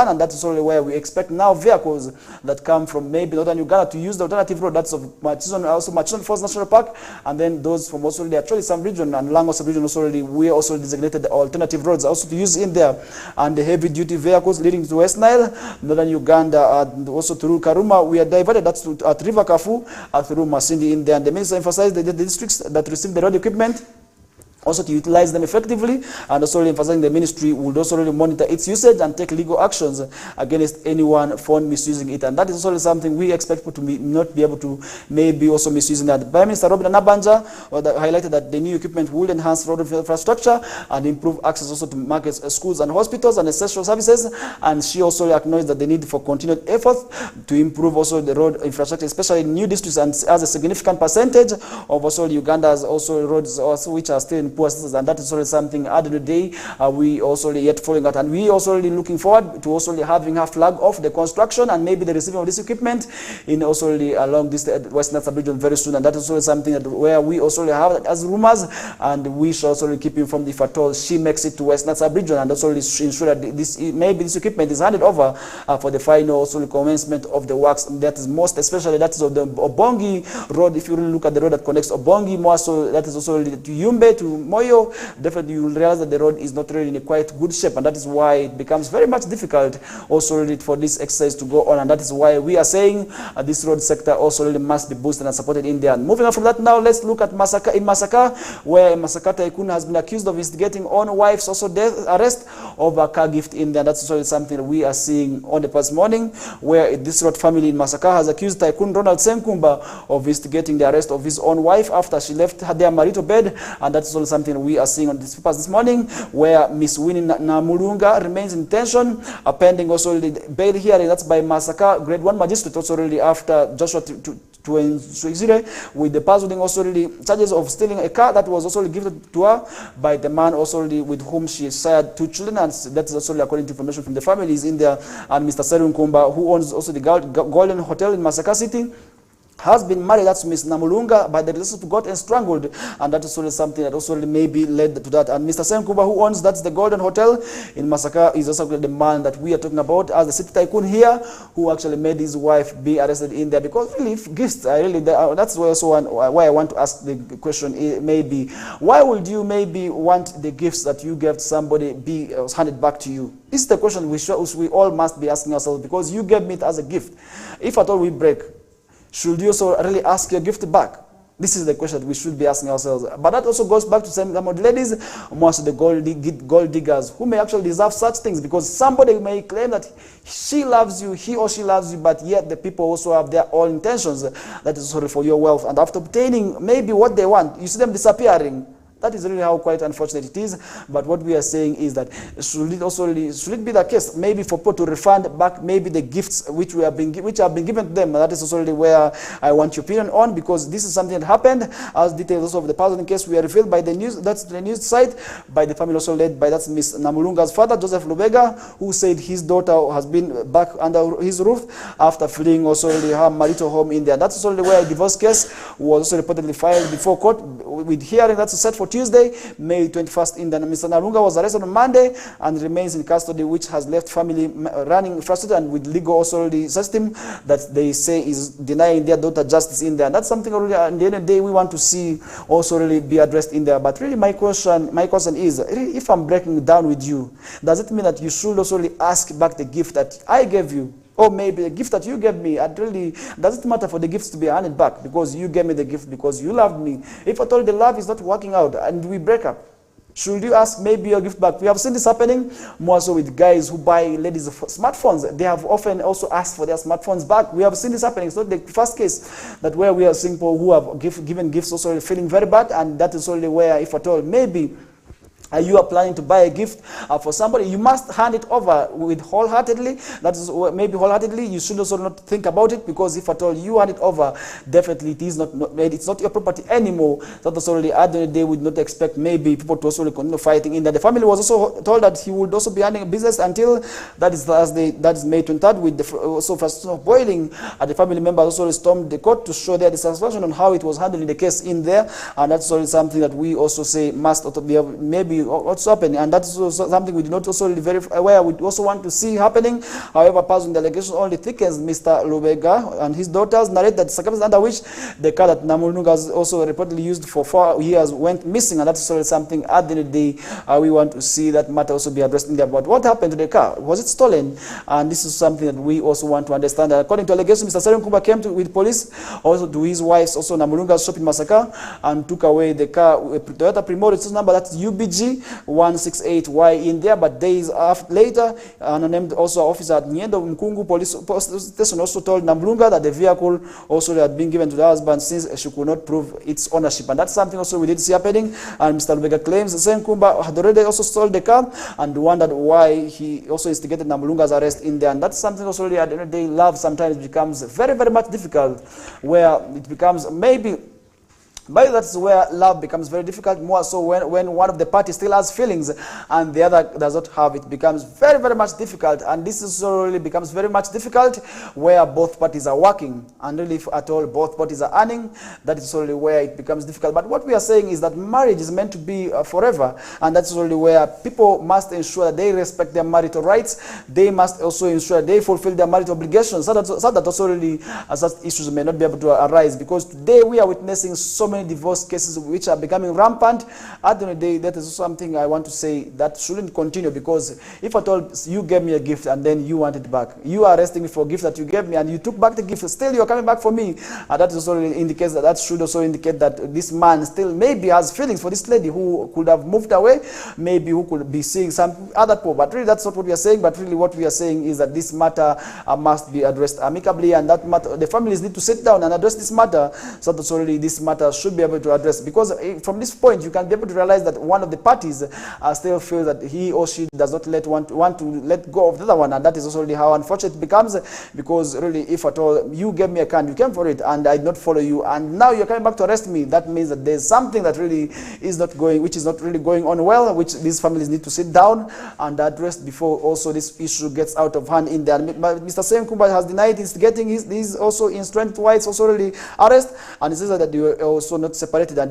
And that's also where we expect now vehicles that come from maybe northern Uganda to use the alternative road, that's of Machison Falls National Park, and then those from also the actually some region and Lango sub-region also already, we also designated the alternative roads also to use in there, and the heavy duty vehicles leading to West Nile, northern Uganda, and also through Karuma, we are diverted that's at River Kafu, through Masindi in there. And the minister emphasized that the districts that receive the road equipment also to utilize them effectively, and also emphasizing the ministry would also really monitor its usage and take legal actions against anyone found misusing it. And that is also something we expect people to not be able to maybe also misusing that. Prime Minister Robert Nabanja highlighted that the new equipment will enhance road infrastructure and improve access also to markets, schools and hospitals and essential services. And she also acknowledged that the need for continued effort to improve also the road infrastructure, especially in new districts, and as a significant percentage of also Uganda's also roads also which are still in poor status, and that is also something at the end of the day we also yet following that, and we also really looking forward to also having a flag off the construction and maybe the receiving of this equipment in also really along this Western sub-region very soon. And that is also something that where we also have that as rumors, and we shall also really keep informed if at all she makes it to Western sub-region, and also ensure that this maybe this equipment is handed over for the final also commencement of the works. That is most especially that is of the Obongi road. If you really look at the road that connects Obongi more so, that is also really to Yumbe to Moyo, definitely you will realize that the road is not really in a quite good shape, and that is why it becomes very much difficult also really for this exercise to go on. And that is why we are saying this road sector also really must be boosted and supported in there. And moving on from that, now let's look at Masaka. In Masaka, where Masaka tycoon has been accused of instigating on wife's also death arrest of a car gift in there. That's also something that we are seeing on the past morning, where this road family in Masaka has accused tycoon Ronald Senkumba of instigating the arrest of his own wife after she left their marital bed. And that's also something we are seeing on this papers this morning, where Miss Winnie Namulunga remains in detention, pending also the bail hearing. That's by Masaka Grade 1 Magistrate, also really after Joshua with the person also really charges of stealing a car that was also given to her by the man also really with whom she shared 2 children, and that's also according to information from the families in there. And Mr. Serun Kumba, who owns also the Golden Hotel in Masaka City, has been married, that's Miss Namulunga, by the relationship got strangled, and that is also something that also maybe led to that. And Mr. Senkuba, who owns that's the Golden Hotel in Masaka, is also the man that we are talking about as the city tycoon here, who actually made his wife be arrested in there. Because really, if gifts are really there, that's also why I want to ask the question, maybe why would you maybe want the gifts that you gave somebody be handed back to you? This is the question we all must be asking ourselves, because you gave me it as a gift. If at all we break, should you also really ask your gift back? This is the question that we should be asking ourselves. But that also goes back to some of the ladies, most of the gold diggers, who may actually deserve such things, because somebody may claim that she loves you, he or she loves you, but yet the people also have their own intentions. That is sorry for your wealth. And after obtaining maybe what they want, you see them disappearing. That is really how quite unfortunate it is. But what we are saying is that should it be the case maybe for people to refund back maybe the gifts which have been given to them? That is also really where I want your opinion on, because this is something that happened, as details also of the person in case we are revealed by the news. That's the news site by the family also led by that's Miss Namulunga's father, Joseph Lubega, who said his daughter has been back under his roof after fleeing also really her marital home in there. That's also where a divorce case was also reportedly filed before court with hearing that's set for Tuesday, May 21st in the Mr. Narunga was arrested on Monday and remains in custody, which has left family running frustrated and with legal authority system that they say is denying their daughter justice in there. And that's something really at the end of the day we want to see also really be addressed in there. But really my question is, if I'm breaking down with you, does it mean that you should also really ask back the gift that I gave you? Or maybe the gift that you gave me, it really doesn't matter for the gifts to be handed back because you gave me the gift because you loved me. If at all the love is not working out and we break up, should you ask maybe your gift back? We have seen this happening more so with guys who buy ladies smartphones. They have often also asked for their smartphones back. We have seen this happening. It's not the first case that where we are seeing people who have given gifts also feeling very bad, and that is only where, if at all, maybe you are planning to buy a gift for somebody, you must hand it over with wholeheartedly. That is maybe wholeheartedly. You should also not think about it, because if at all you hand it over, definitely it is not it's not your property anymore. That was already at the end of the day, would not expect maybe people to also continue fighting in that. The family was also told that he would also be handling a business until that is Thursday, that is May 23rd, with the also frustration of boiling. The family members also stormed the court to show their dissatisfaction on how it was handling the case in there, and that's already something that we also say must be maybe what's happening, and that's also something we do not also verify, where we also want to see happening. However, passing the allegation only thickens. Mr. Lubega and his daughters narrate that the circumstances under which the car that Namulunga has also reportedly used for 4 years went missing, and that's also something at the end of the day we want to see that matter also be addressed in there. But what happened to the car? Was it stolen? And this is something that we also want to understand. According to allegations, Mr. Selim Kumba came with police also to his wife's also Namulunga's shop in Masaka and took away the car, Toyota Primoro, its number, that's UBG 168Y in there. But days later, an unnamed also officer at Nyendo Mkungu police station also told Namulunga that the vehicle also had been given to the husband since she could not prove its ownership, and that's something also we did see happening. And Mr. Lubega claims Sen Kumba had already also sold the car and wondered why he also instigated Namulunga's arrest in there, and that's something also really at the end of the day, love sometimes becomes very, very much difficult, where it becomes maybe but that's where love becomes very difficult, more so when one of the parties still has feelings and the other does not have. It becomes very, very much difficult, and this is really becomes very much difficult where both parties are working, and really if at all both parties are earning, that is really where it becomes difficult. But what we are saying is that marriage is meant to be forever, and that's really where people must ensure that they respect their marital rights. They must also ensure they fulfill their marital obligations, so that also really such issues may not be able to arise, because today we are witnessing so many divorce cases which are becoming rampant. At the end of the day, that is something I want to say that shouldn't continue, because if at all you gave me a gift and then you want it back, you are arresting me for a gift that you gave me and you took back the gift, still you are coming back for me, and that also indicates that should also indicate that this man still maybe has feelings for this lady who could have moved away, maybe who could be seeing some other people. But really that's not what we are saying. But really what we are saying is that this matter must be addressed amicably, and that matter, the families need to sit down and address this matter, so that already this matter should be able to address, because from this point you can be able to realize that one of the parties still feels that he or she does not want to let go of the other one, and that is also really how unfortunate it becomes, because really if at all you gave me a can, you came for it, and I did not follow you, and now you're coming back to arrest me, that means that there's something that really is not going, which is not really going on well, which these families need to sit down and address before also this issue gets out of hand in there. Mr. Sen Kumba has denied instigating his also instrumented wives also really arrest, and he says that they were also not separated, and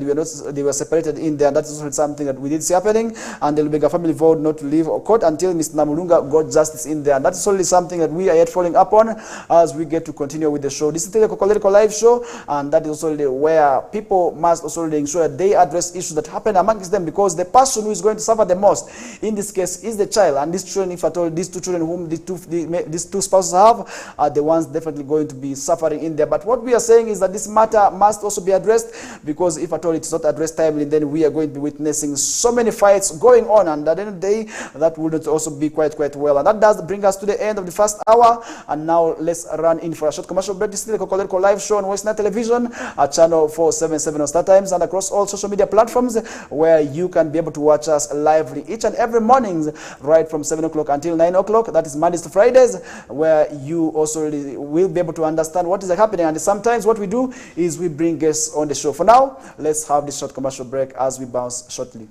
they were separated in there. That's also something that we did see happening, and the Lubega family vowed not to leave court until Mr. Namulunga got justice in there, and that's only something that we are yet following up on as we get to continue with the show. This is the Kokoliriko live show, and that is also where people must also ensure that they address issues that happen amongst them, because the person who is going to suffer the most in this case is the child, and these children, if at all these two children whom these two spouses have, are the ones definitely going to be suffering in there. But what we are saying is that this matter must also be addressed, because if at all it's not addressed timely, then we are going to be witnessing so many fights going on, and at the end of the day, that wouldn't also be quite well. And that does bring us to the end of the first hour, and now let's run in for a short commercial break. This is the Kokoliriko live show on Western Television, channel 477 on StarTimes, and across all social media platforms, where you can be able to watch us lively each and every mornings, right from 7 o'clock until 9 o'clock. That is Mondays to Fridays, where you also really will be able to understand what is happening. And sometimes what we do is we bring guests on the show. For now, let's have this short commercial break as we bounce shortly.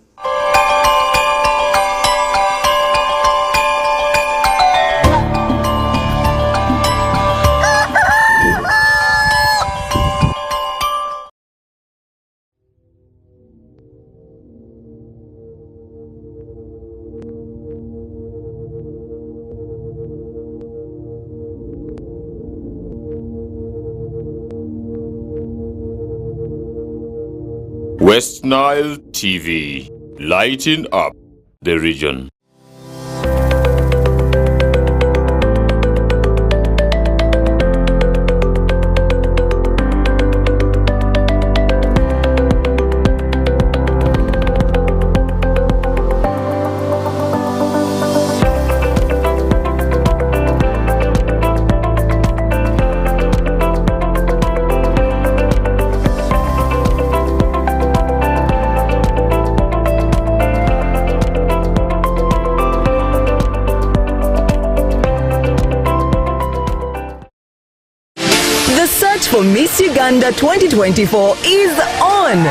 West Nile TV, lighting up the region. for Miss Uganda 2024 is on.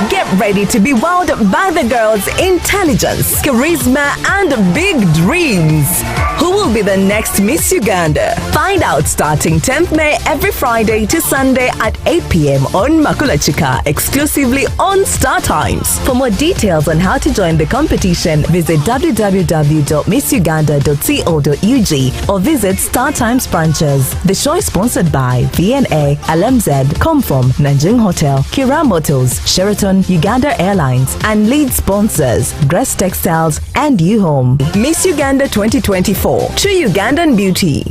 Get ready to be wowed by the girls' intelligence, charisma, and big dreams. Who will be the next Miss Uganda? Find out starting 10th May every Friday to Sunday at 8 p.m. on Makulachika, exclusively on Star Times. For more details on how to join the competition, visit www.missuganda.co.ug or visit Star Times branches. The show is sponsored by VNA, LMZ, Comform, Nanjing Hotel, Kira Motors, Sheraton, Uganda Airlines, and lead sponsors Grace Textiles and U-Home. Miss Uganda 2024, true Ugandan beauty.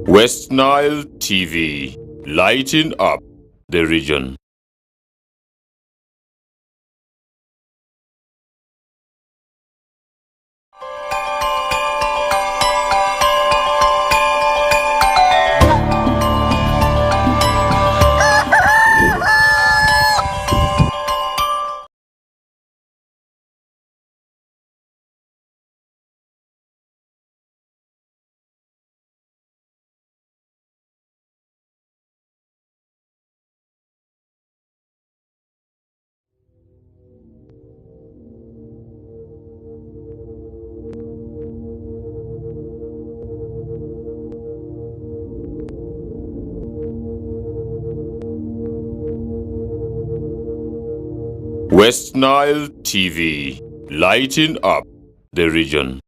West Nile TV, lighting up the region. West Nile TV, lighting up the region.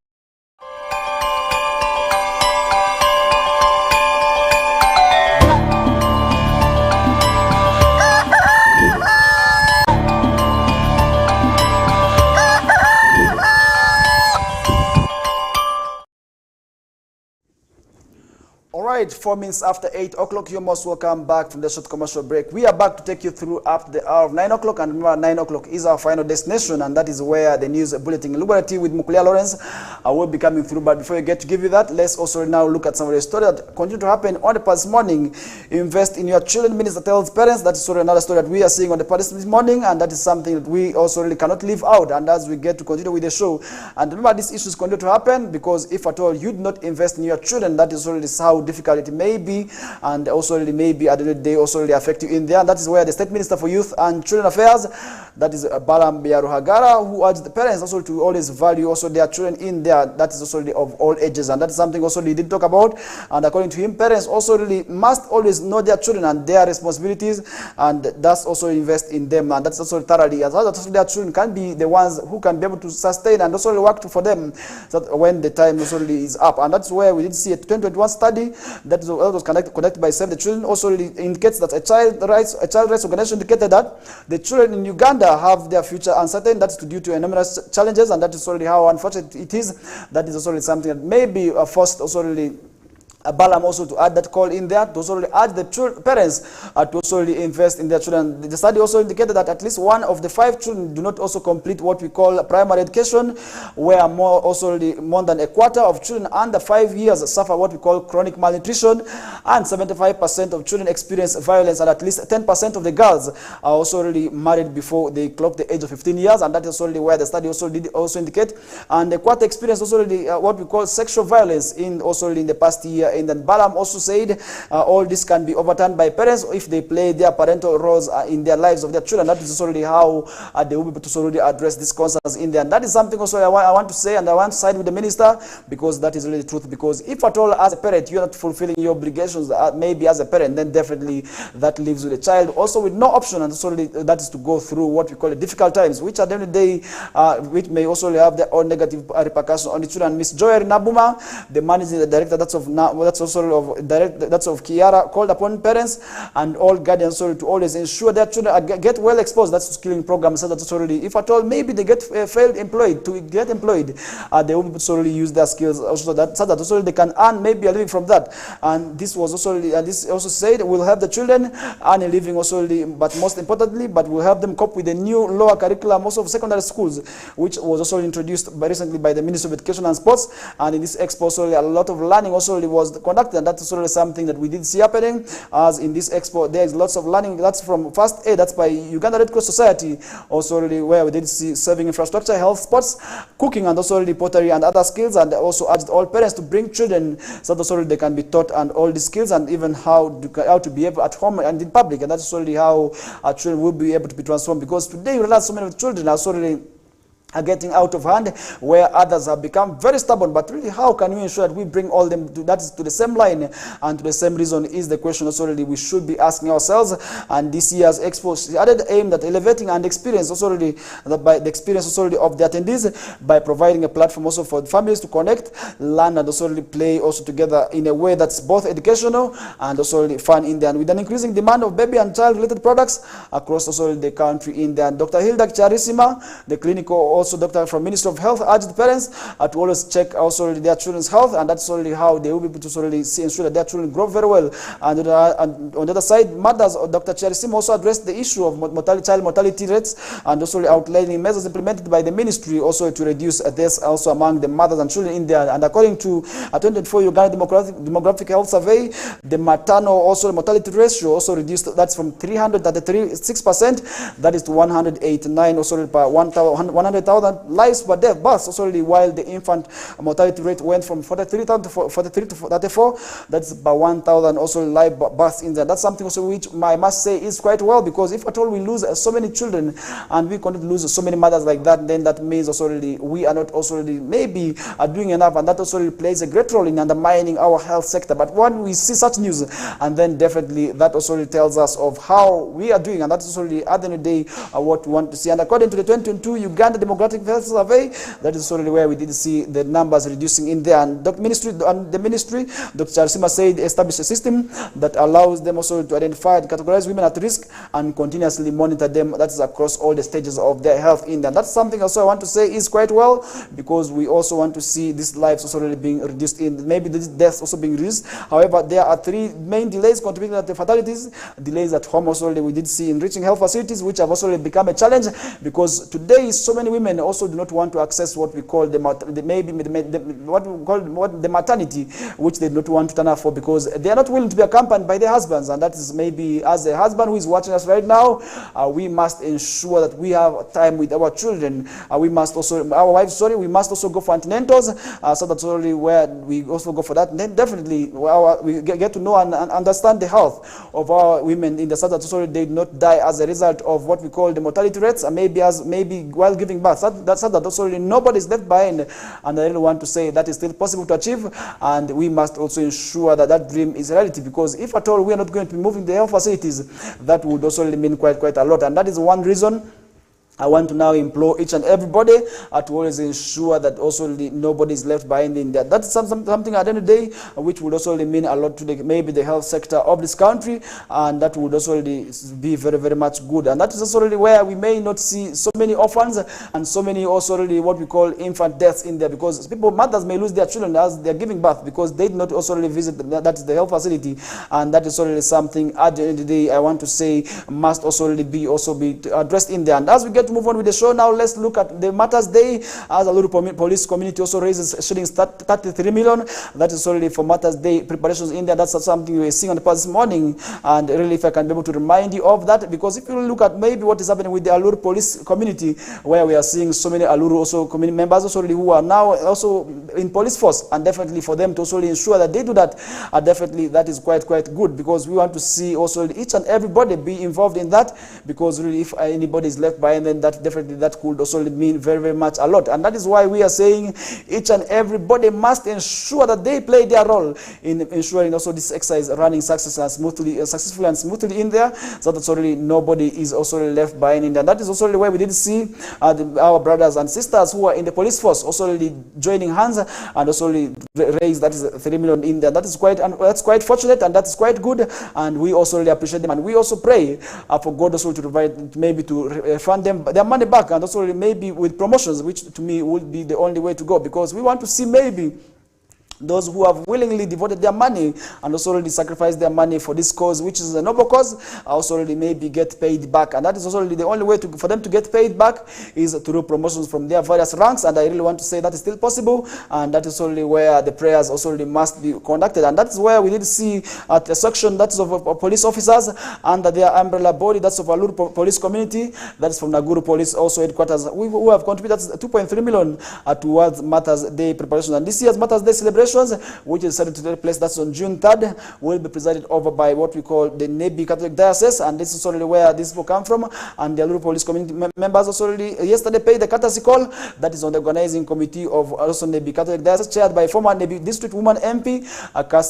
Alright, 4 minutes after 8 o'clock, you're most welcome back from the short commercial break. We are back to take you through up to the hour of 9 o'clock, and remember 9 o'clock is our final destination, and that is where the news bulletin Liberty with Mukulia Lawrence will be coming through. But before we get to give you that, let's also now look at some of the stories that continue to happen on the past morning. Invest in your children, Minister tells parents. That is sort of another story that we are seeing on the past this morning, and that is something that we also really cannot leave out. And as we get to continue with the show, and remember these issues continue to happen because if at all you do not invest in your children, that is already how difficult it may be, and also really maybe at the end of the day also really affect you in there. And that is where the State Minister for Youth and Children Affairs, that is Balam Biaruhagara, who urged the parents also to always value also their children in there. That is also really of all ages, and that is something also he did talk about. And according to him, parents also really must always know their children and their responsibilities, and thus also invest in them, and that's also thoroughly, as well as their children can be the ones who can be able to sustain and also work for them so that when the time also really is up. And that's where we did see a 2021 study that was conducted by Save the Children also really indicates that a child rights organization indicated that the children in Uganda have their future uncertain. That's due to numerous challenges, and that is already how unfortunate it is. That is also really something that may be forced also really Balam also to add that call in there to also really urge the parents to also really invest in their children. The study also indicated that at least 1 of the 5 children do not also complete what we call primary education, where more than a quarter of children under 5 years suffer what we call chronic malnutrition, and 75% of children experience violence, and at least 10% of the girls are also really married before they clock the age of 15 years, and that is also really where the study also did also indicate. And a quarter experience also really what we call sexual violence in also really in the past year in the Balaam also said all this can be overturned by parents if they play their parental roles in their lives of their children. That is already how they will be able to already address these concerns in there. And that is something also I want to say, and I want to side with the minister, because that is really the truth. Because if at all as a parent you're not fulfilling your obligations maybe as a parent, then definitely that leaves with the child also with no option, and so that is to go through what we call difficult times, which at the end of the day which may also have their own negative repercussions on the children. Miss Joy Nabuma, the managing director, that's of Kiara, called upon parents and all guardians to always ensure their children get well exposed. That's skilling programs, so that's already, if at all maybe they get failed employed, to get employed, they will solely use their skills also, so that also they can earn maybe a living from that. And this was also, this also said, we'll have the children earn a living also, but most importantly, but we'll have them cope with the new lower curriculum also of secondary schools, which was also introduced recently by the Ministry of Education and Sports. And in this expo also a lot of learning also was conducted, and that's also something that we did see happening. As in this expo there is lots of learning, that's from first aid, that's by Uganda Red Cross Society, also really where we did see serving infrastructure, health, sports, cooking, and also really pottery and other skills. And also urged all parents to bring children so that also they can be taught and all these skills, and even how to behave at home and in public. And that's really how our children will be able to be transformed, because today you realize so many children are sorely are getting out of hand, where others have become very stubborn. But really, how can we ensure that we bring all them to the same line and to the same reason is the question also really we should be asking ourselves. And this year's expo added aimed at elevating and experience also really by the experience also really of the attendees, by providing a platform also for families to connect, learn, and also really play also together in a way that's both educational and also really fun in there. And with an increasing demand of baby and child related products across also the country in there. And Dr. Hilda Charissima, the clinical also doctor from Ministry of Health, urged parents to always check also their children's health, and that's already how they will be able to solely ensure that their children grow very well. And on the other side, mothers, Dr. Cherisim also addressed the issue of child mortality rates, and also outlining measures implemented by the ministry also to reduce deaths also among the mothers and children in there. And according to a 2024 Uganda demographic health survey, the maternal also mortality ratio also reduced. That's from 336%, that is to 189 also per 100,000 lives per death births also, while the infant mortality rate went from 43,000 to 43 to 34. That's by 1,000 also live births in there. That's something also which I must say is quite well, because if at all we lose so many children and we continue to lose so many mothers like that, then that means also really we are not also really maybe are doing enough, and that also really plays a great role in undermining our health sector. But when we see such news, and then definitely that also really tells us of how we are doing, and that's also really at the end of the day what we want to see. And according to the 2022 Uganda demographic health survey, that is already where we did see the numbers reducing in there. And the ministry, Dr. Charisima said, establish a system that allows them also to identify and categorize women at risk and continuously monitor them. That is across all the stages of their health in there. That's something also I want to say is quite well, because we also want to see these lives also really being reduced in, maybe these deaths also being reduced. However, there are three main delays contributing to the fatalities. Delays at home also we did see in reaching health facilities, which have also become a challenge, because today so many women also do not want to access what we call the maternity, which they do not want to turn up for, because they are not willing to be accompanied by their husbands. And that is maybe, as a husband who is watching us right now, we must ensure that we have time with our children. We must also, our wives, we must also go for antenatals, so that's already where we also go for that. And then definitely we get to know and understand the health of our women in the sense that also they do not die as a result of what we call the mortality rates, and maybe while giving birth. That's that also nobody is left behind, and I really want to say that is still possible to achieve, and we must also ensure that that dream is reality, because if at all we are not going to be moving the health facilities, that would also mean quite a lot. And that is one reason I want to now implore each and everybody to always ensure that also nobody is left behind in that. That's something at the end of the day which would also mean a lot to maybe the health sector of this country, and that would also be very, very much good. And that is also where we may not see so many orphans and so many also what we call infant deaths in there, because mothers may lose their children as they are giving birth because they did not also visit that is the health facility. And that is already something at the end of the day I want to say must also be addressed in there. And as we get to move on with the show now, let's look at the Matters Day, as a Luru police community also raises shillings 33 million. That is solely for Matters Day preparations in there. That's something we were seeing on the past this morning, and really if I can be able to remind you of that, because if you look at maybe what is happening with the Aluru police community, where we are seeing so many Aluru also community members also really who are now also in police force, and definitely for them to also ensure that they do that, definitely that is quite good, because we want to see also each and everybody be involved in that, because really if anybody is left behind, then that definitely that could also mean very much a lot. And that is why we are saying each and everybody must ensure that they play their role in ensuring also this exercise running successfully and smoothly in there, so that really nobody is also left behind in there. That is also the way we did see our brothers and sisters who are in the police force also really joining hands and also raise that is 3 million in there. That's quite fortunate, and that's quite good, and we also really appreciate them, and we also pray for God also to provide, maybe to refund them their money back, and also maybe with promotions, which to me would be the only way to go, because we want to see maybe those who have willingly devoted their money and also already sacrificed their money for this cause, which is a noble cause, also already maybe get paid back. And that is also the only way for them to get paid back is through promotions from their various ranks. And I really want to say that is still possible, and that is only where the prayers also really must be conducted. And that is where we did see at the section that is of police officers under their umbrella body, that's of Aluru police community, that is from Naguru police also headquarters, who have contributed 2.3 million towards Matters Day preparations. And this year's Matters Day celebration, which is set to take place, that's on June 3rd, will be presided over by what we call the Nebi Catholic Diocese, and this is already where this will come from. And the Aluru police community members also already yesterday paid the courtesy call. That is on the organizing committee of also Nebi Catholic Diocese, chaired by former Nebi district woman MP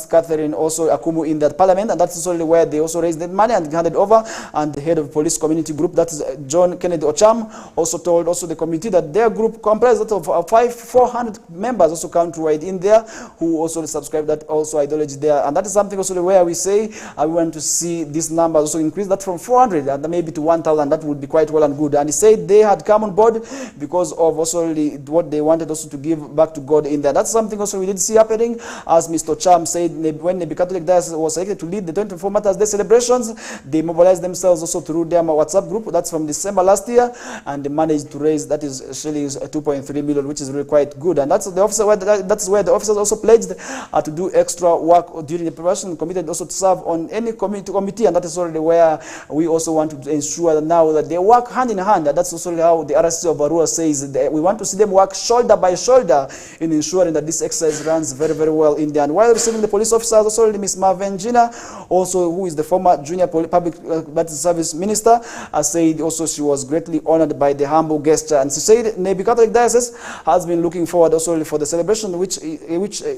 Catherine also Akumu in that parliament, and that's also where they also raised the money and handed over. And the head of police community group, that is John Kennedy Ocham, also told also the committee that their group comprised of 400 members also countrywide in there, who also subscribe that also ideology there. And that is something also where we say we want to see this number also increase, that from 400 and maybe to 1,000. That would be quite well and good. And he said they had come on board because of also what they wanted also to give back to God in there. That's something also we did see happening, as Mr. Cham said, when the Catholic Diocese was selected to lead the 24 Matters Day celebrations, they mobilized themselves also through their WhatsApp group. That's from December last year, and they managed to raise, that is shillings 2.3 million, which is really quite good. And that's the officer that's where the officers also pledged to do extra work during the preparation, committed also to serve on any committee, and that is already where we also want to ensure that now that they work hand in hand. That's also how the RSC of Arua says that we want to see them work shoulder by shoulder in ensuring that this exercise runs very well in there. And while receiving the police officers, also already Ms. Marvin Gina, also who is the former junior public service minister, said also she was greatly honored by the humble gesture, and she said Nebi Catholic Diocese has been looking forward also for the celebration, which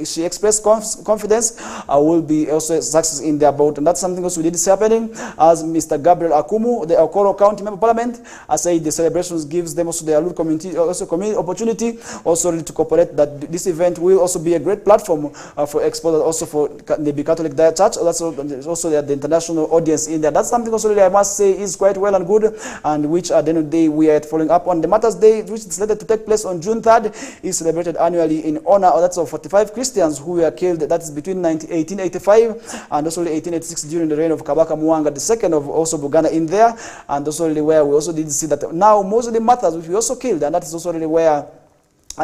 she expressed confidence will be also success in their boat. And that's something else we did see happening, as Mr. Gabriel Akumu, the Okoro County Member of Parliament, said the celebrations gives them also the Aluru community opportunity also to cooperate, that this event will also be a great platform for exposure also for the Catholic Church, also the international audience in there. That's something also I must say is quite well and good, and which at the end of the day we are following up on. The Matters Day, which is slated to take place on June 3rd, is celebrated annually in honor of 45 Christians who were killed, that is between 1885 and also 1886 during the reign of Kabaka Muanga II of also Buganda in there. And also where we also did see that now Muslim martyrs which we also killed, and that is also really where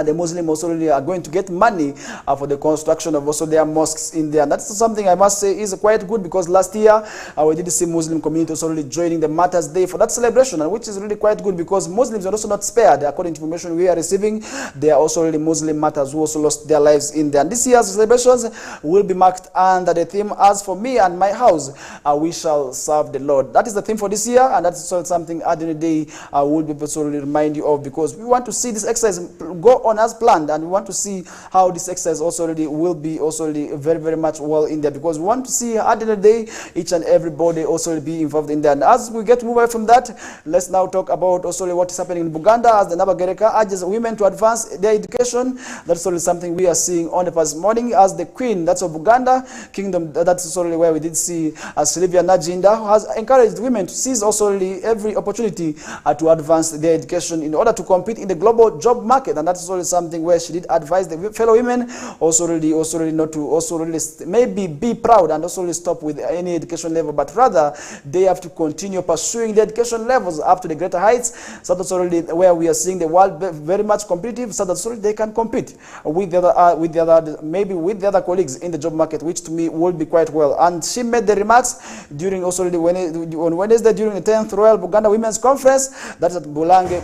the Muslims also really are going to get money for the construction of also their mosques in there. And that's something I must say is quite good, because last year we did see Muslim community also really joining the Matters Day for that celebration, and which is really quite good, because Muslims are also not spared. According to information we are receiving, there are also really Muslim martyrs who also lost their lives in there. And this year's celebrations will be marked under the theme, "As for me and my house, we shall serve the Lord." That is the theme for this year, and that's also something at the end of the day I will be also really remind you of, because we want to see this exercise go on as planned, and we want to see how this exercise also already will be also really very much well in there, because we want to see at the end of the day each and everybody also be involved in there. And as we get move away from that, let's now talk about also what is happening in Buganda, as the Nabagereka urges women to advance their education. That's also something we are seeing on the past morning, as the Queen, that's of Buganda Kingdom, that's also where we did see Sylvia Najinda, who has encouraged women to seize also every opportunity to advance their education in order to compete in the global job market. And that's also something where she did advise the fellow women also really not to also really maybe be proud and also really stop with any education level, but rather they have to continue pursuing the education levels up to the greater heights, so that's already where we are seeing the world very much competitive, so that's already they can compete with the other maybe with the other colleagues in the job market, which to me will be quite well. And she made the remarks during also on Wednesday during the 10th Royal Buganda Women's Conference, that is at Bulange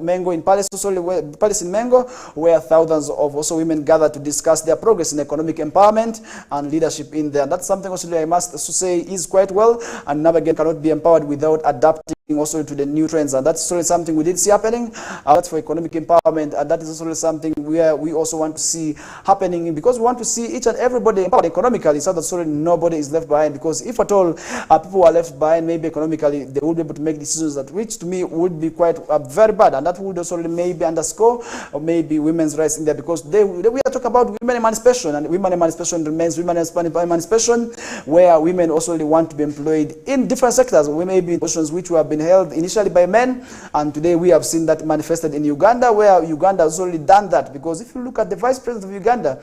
Mengo in Palace, also Palace in Mengo, where thousands of also women gathered to discuss their progress in economic empowerment and leadership in there. That's something also I must say is quite well, and now again cannot be empowered without adapting also to the new trends, and that's also something we did see happening. That's for economic empowerment, and that is also something where we also want to see happening, because we want to see each and everybody empowered economically, so that sort of nobody is left behind. Because if at all people are left behind, maybe economically, they will be able to make decisions that, which to me would be quite very bad, and that would also maybe underscore or maybe women's rights in there, because we are talking about women emancipation, and women emancipation remains women emancipation, where women also want to be employed in different sectors. We may be in positions which have been held initially by men, and today we have seen that manifested in Uganda, where Uganda has already done that. Because if you look at the vice president of Uganda,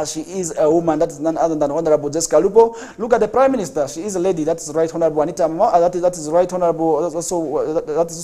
she is a woman, that is none other than Honorable Jessica Lupo. Look at the Prime Minister, she is a lady, that is Right Honorable Anita that is Right Honorable, that is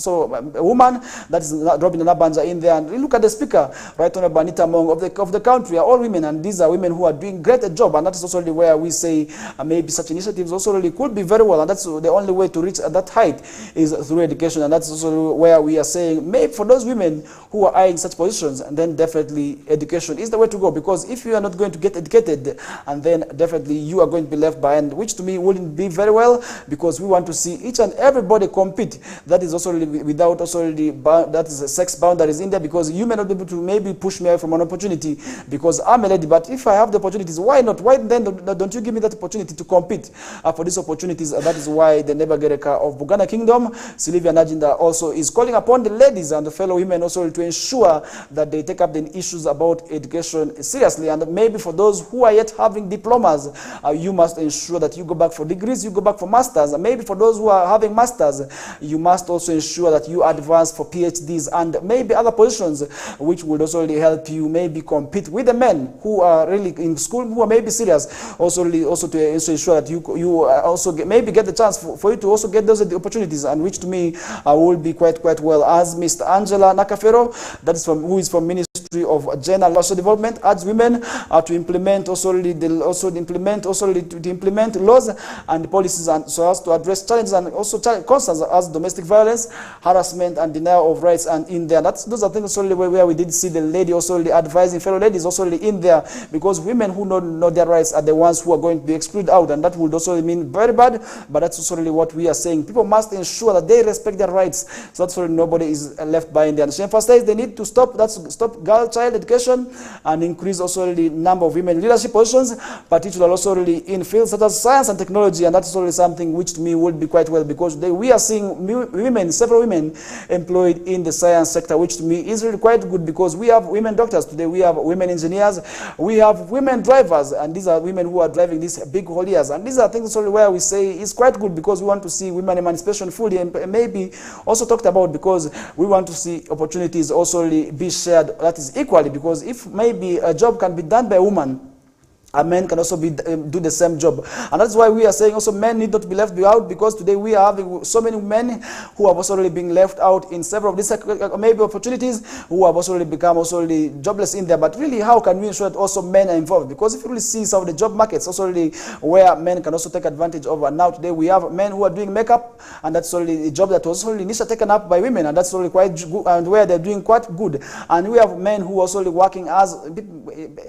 also a woman, that is Robin Nabanja in there. And look at the Speaker, Right Honorable Anita Mong of the country, are all women, and these are women who are doing great a job, and that is also where we say maybe such initiatives also really could be very well, and that's the only way to reach that height is through education. And that's also where we are saying maybe for those women who are eyeing such positions, and then definitely education is the way to go, because if you are not going to get educated, and then definitely you are going to be left behind, which to me wouldn't be very well, because we want to see each and everybody compete. That is also really without also really that is sex boundaries in there, because you may not be able to maybe push me away from an opportunity because I'm a lady, but if I have the opportunities, why not? Why then don't you give me that opportunity to compete for these opportunities? That is why the Nebagereka of Buganda Kingdom, Sylvia Najinda, also is calling upon the ladies and the fellow women also to ensure that they take up the issues about education seriously. And maybe for those who are yet having diplomas, you must ensure that you go back for degrees, you go back for masters. Maybe for those who are having masters, you must also ensure that you advance for PhDs and maybe other positions, which will also really help you maybe compete with the men who are really in school, who are maybe serious, also to ensure that you also maybe get the chance for you to also get those opportunities, and which to me will be quite well. As Mr. Angela Nakafero, that is who is from Ministry of Gender and Social Development, urge women to implement implement laws and policies, and so as to address challenges and also concerns as domestic violence, harassment, and denial of rights. And in there, those are things also where we did see the lady also advising fellow ladies also in there, because women who know their rights are the ones who are going to be excluded out, and that would also mean very bad. But that's also really what we are saying. People must ensure that they respect their rights, so that's really nobody is left behind there. And she emphasized they need to stop child education and increase also the number of women in leadership positions, particularly also really in fields such as science and technology. And that's already something which to me would be quite well, because we are seeing several women employed in the science sector, which to me is really quite good, because we have women doctors today, we have women engineers, we have women drivers, and these are women who are driving these big hauliers. And these are things also where we say is quite good, because we want to see women emancipation fully, and maybe also talked about, because we want to see opportunities also be shared, that is equally, because if maybe a job can be done by a woman, a man can also do the same job. And that's why we are saying also men need not to be left out, because today we are having so many men who have also really been left out in several of these maybe opportunities, who have also really become also really jobless in there. But really, how can we ensure that also men are involved? Because if you really see some of the job markets also really where men can also take advantage of, and now today we have men who are doing makeup, and that's really a job that was also really initially taken up by women, and that's really quite good, and where they're doing quite good. And we have men who are also really working as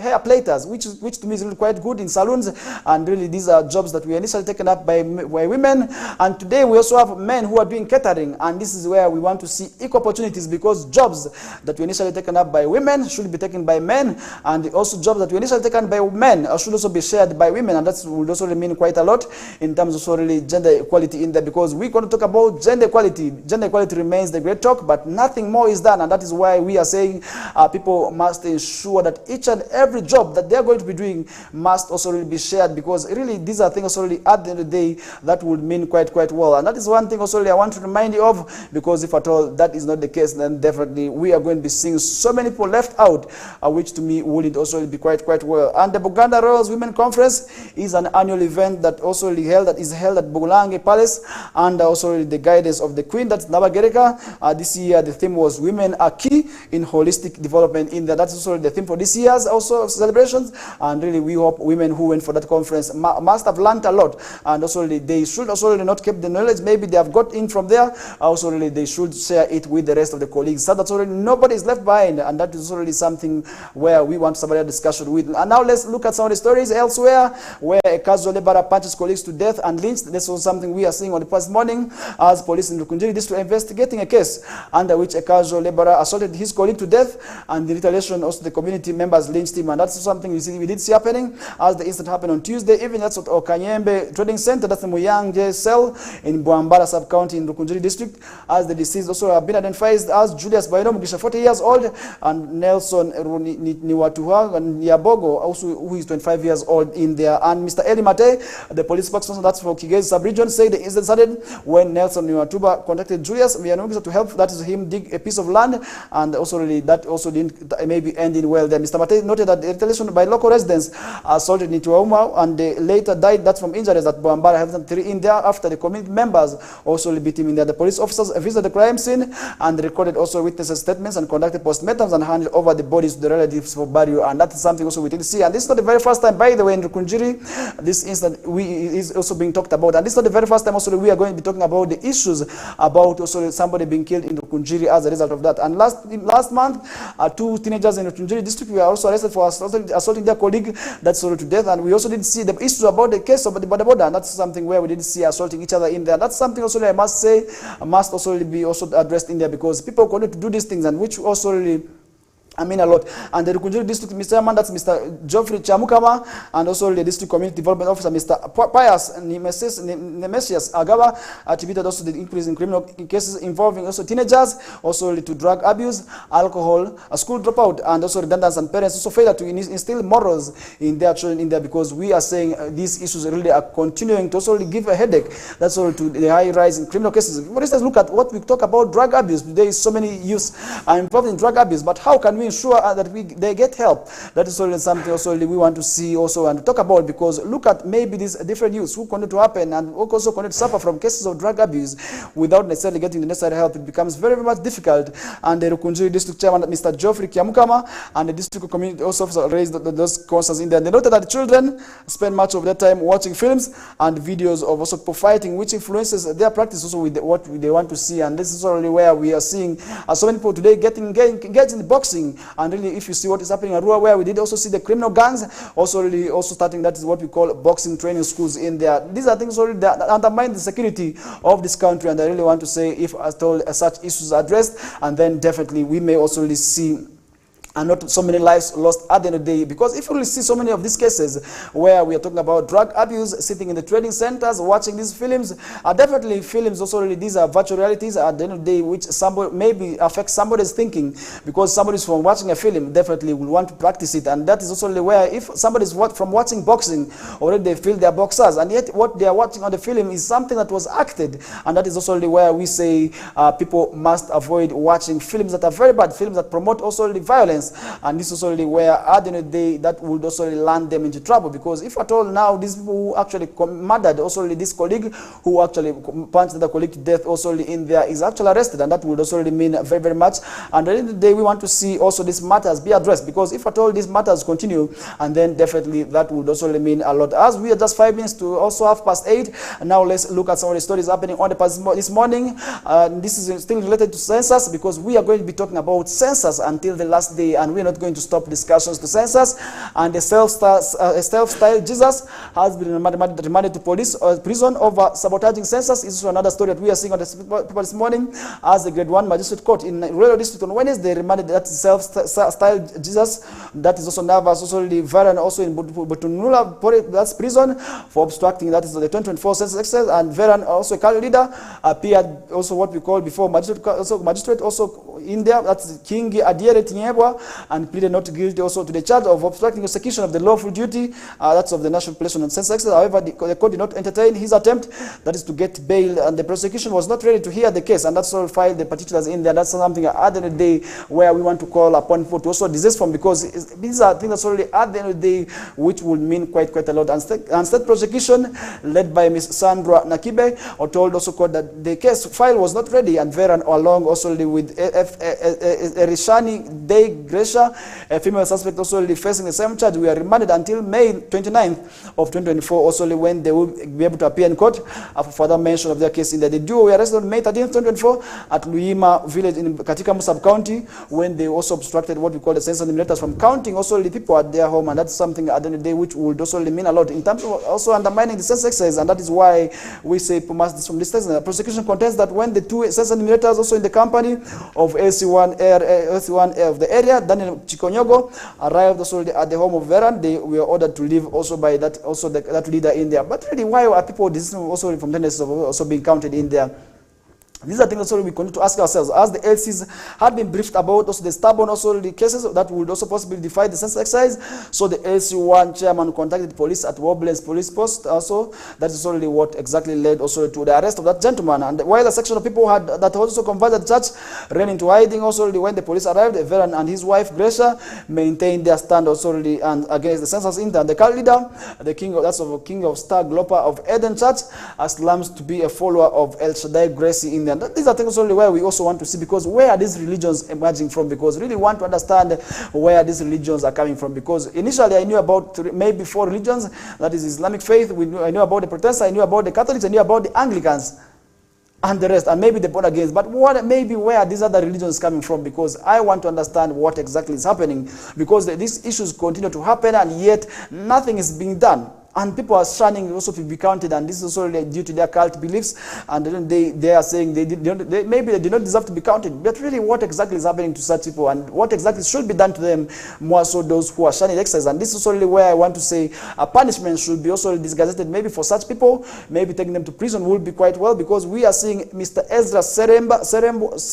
hair platers, which to me is really quite good in salons, and really these are jobs that were initially taken up by women. And today we also have men who are doing catering, and this is where we want to see equal opportunities, because jobs that were initially taken up by women should be taken by men, and also jobs that were initially taken by men should also be shared by women. And that would also mean quite a lot in terms of really gender equality in there, because we're going to talk about gender equality. Gender equality remains the great talk, but nothing more is done. And that is why we are saying people must ensure that each and every job that they are going to be doing must also really be shared, because really these are things also really at the end of the day that would mean quite well. And that is one thing also really I want to remind you of, because if at all that is not the case, then definitely we are going to be seeing so many people left out, which to me wouldn't also be quite well. And the Buganda Royals Women Conference is an annual event that also really held at Bugulange Palace, and also the guidance of the Queen, that's Nabagereka. This year the theme was Women are Key in Holistic Development in there. That's also the theme for this year's also celebrations, and really we hope women who went for that conference must have learned a lot, and also really they should also really not keep the knowledge maybe they have got in from there. Also really they should share it with the rest of the colleagues, so that already nobody is left behind, and that is already something where we want somebody to discussion with. And now let's look at some of the stories elsewhere, where a casual laborer punches colleagues to death and lynched. This was something we are seeing on the past morning, as police in Rukunjiri district investigating a case under which a casual laborer assaulted his colleague to death, and the retaliation also the community members lynched him. And that's something we did see happening as the incident happened on Tuesday evening. That's at Okanyembe Trading Center, that's the Muyanje cell in Bwambara sub-county in Rukunjiri district, as the deceased also have been identified as Julius Baino Mugisha, 40 years old, and Nelson Niwatuha and Yabogo, also who is 25 years old in there. And Mr. Eli Mate, the police spokesperson that's for Kigezi sub-region, said the incident started when Nelson Niwatuba contacted Julius Baino to help, that is him, dig a piece of land, and also really that also didn't maybe ending well there. Mr. Mate noted that the retaliation by local residents assaulted Nituauma, and they later died, that's from injuries at Bwambara Health 3 in there, after the community members also beat him in there. The police officers visited the crime scene and recorded also witnesses' statements and conducted postmortems and handed over the bodies to the relatives for burial. And that is something also we did see. And this is not the very first time, by the way, in Rukunjiri, this incident is also being talked about. And this is not the very first time also we are going to be talking about the issues about also somebody being killed in Rukunjiri as a result of that. And last month, 2 teenagers in Rukunjiri district were also arrested for assaulting their colleague, that's also to death. And we also did see the issues about the case of the border, and that's something where we did see assaulting each other in there. That's something also I must say must also be also addressed in there, because people continue to do these things, and which also really I mean a lot. And the Rukunjiri district Mr. Man, that's Mr. Geoffrey Chamukama, and also the district community development officer Mr. Pius Nemesius Agaba attributed also the increase in criminal cases involving also teenagers, also to drug abuse, alcohol, a school dropout, and also redundance, and parents also failure to instill morals in their children in there, because we are saying these issues really are continuing to also give a headache. That's all to the high rise in criminal cases. For instance, look at what we talk about drug abuse. There is so many youths are involved in drug abuse, but how can we ensure that they get help? That is also something also we want to see also and to talk about, because look at maybe these different youths who continue to happen and also continue to suffer from cases of drug abuse without necessarily getting the necessary help. It becomes very, very much difficult. And the Rukunjiri district chairman, Mr. Geoffrey Kiamukama, and the district community also raised those concerns in there. They noted that the children spend much of their time watching films and videos of also fighting, which influences their practice also with what they want to see. And this is already where we are seeing so many people today engaged in boxing. And really, if you see what is happening in Arua, where we did also see the criminal gangs also really also starting, that is what we call boxing training schools in there. These are things already that undermine the security of this country, and I really want to say, if at all such issues are addressed, and then definitely we may also really see and not so many lives lost at the end of the day. Because if you really see so many of these cases where we are talking about drug abuse, sitting in the trading centers, watching these films, definitely films also really, these are virtual realities at the end of the day, which somebody maybe affects somebody's thinking, because somebody's from watching a film definitely will want to practice it. And that is also really where, if somebody's from watching boxing, already they feel they're boxers, and yet what they are watching on the film is something that was acted. And that is also really where we say people must avoid watching films that are very bad, films that promote also the violence. And this is already where at the end of the day that would also land them into trouble, because if at all now these people who actually murdered also this colleague who actually punched the colleague to death also in there is actually arrested, and that would also mean very, very much. And at the end of the day we want to see also these matters be addressed, because if at all these matters continue, and then definitely that would also mean a lot. As we are just 5 minutes to also 8:30, now let's look at some of the stories happening on this morning. This is still related to census, because we are going to be talking about census until the last day, and we're not going to stop discussions to census. And the self-styled Jesus has been remanded to police or prison over sabotaging census. This is another story that we are seeing on the paper this morning, as the grade 1 magistrate court in Rural District on Wednesday remanded that self-styled Jesus, that is also Navas, also the Varan, also in Butunula, that's prison, for obstructing, that is the 2024 census exercise. And Varan, also a Kali leader, appeared also what we call before magistrate also in there, that's King Adiere Tinyebwa, and pleaded not guilty also to the charge of obstructing execution of the lawful duty, that's of the National Population and Census. However, the court did not entertain his attempt, that is to get bail, and the prosecution was not ready to hear the case, and that's all filed the particulars in there. That's something at the end of the day where we want to call upon people to also desist from, because these are things that's already at the end of the day which will mean quite a lot. And state prosecution led by Ms. Sandra Nakibe told also court that the case file was not ready, and Veran along also with Erishani Day Gresha, a female suspect also facing the same charge, we are remanded until May 29th of 2024 also when they will be able to appear in court for further mention of their case. In the duo were arrested on May 13th 2024 at Luima village in Katika sub-county when they also obstructed what we call the census enumerators from counting also the people at their home, and that's something at the end of the day which would also mean a lot in terms of also undermining the census exercise, and that is why we say people must from this test. The prosecution contends that when the two census enumerators also in the company of AC1 of the area, Daniel Chikonyogo, arrived also at the home of Veran, they were ordered to leave also by that also that leader in there. But really, why are people also from tendencies of also being counted in there? These are things also we continue to ask ourselves, as the LCs had been briefed about also the stubborn also the cases that would also possibly defy the census exercise. So the LC1 chairman contacted police at Wobblens police post also. That is only what exactly led also to the arrest of that gentleman. And while a section of people that also converted the church ran into hiding also when the police arrived, Veran and his wife Gresha maintained their stand also and against the census intern. The cult leader, the king of King of Star Glopa of Eden Church, claims to be a follower of El Shaddai Gracie in the and these are things only where we also want to see, because where are these religions emerging from? Because really want to understand where these religions are coming from. Because initially I knew about maybe 4 religions, that is Islamic faith, I knew about the Protestants, I knew about the Catholics, I knew about the Anglicans and the rest, and maybe the born again. But maybe where are these other religions coming from? Because I want to understand what exactly is happening, because these issues continue to happen and yet nothing is being done. And people are shunning also to be counted, and this is also due to their cult beliefs, and then they are saying maybe they do not deserve to be counted. But really, what exactly is happening to such people, and what exactly should be done to them, more so those who are shunning exercise? And this is only where I want to say a punishment should be also disgazeted maybe for such people, maybe taking them to prison would be quite well, because we are seeing Mr. Ezra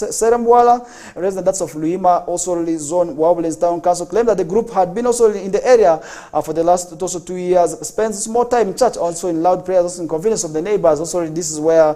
Serembwala, resident that's of Luima, also zone Wobblens Town Council, claimed that the group had been also in the area for the last also 2 years, spent more time in church, also in loud prayers, also in convenience of the neighbors. Also, this is where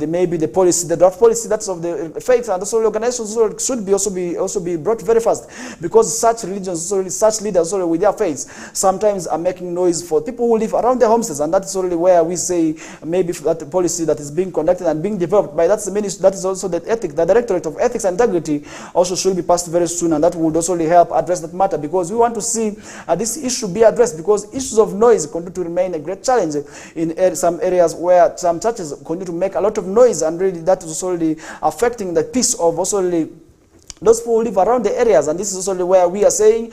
maybe the policy, the draft policy that's of the faith and also organizations should be also be brought very fast, because such religions, such leaders, with their faiths, sometimes are making noise for people who live around their homesteads, and that's only where we say maybe that policy that is being conducted and being developed by that's the ministry, that is also the Directorate of Ethics and Integrity, also should be passed very soon, and that would also help address that matter, because we want to see this issue be addressed, because issues of noise continue to remain a great challenge in some areas where some churches continue to make a lot of noise, and really that is also affecting the peace of also those people who live around the areas. And this is also where we are saying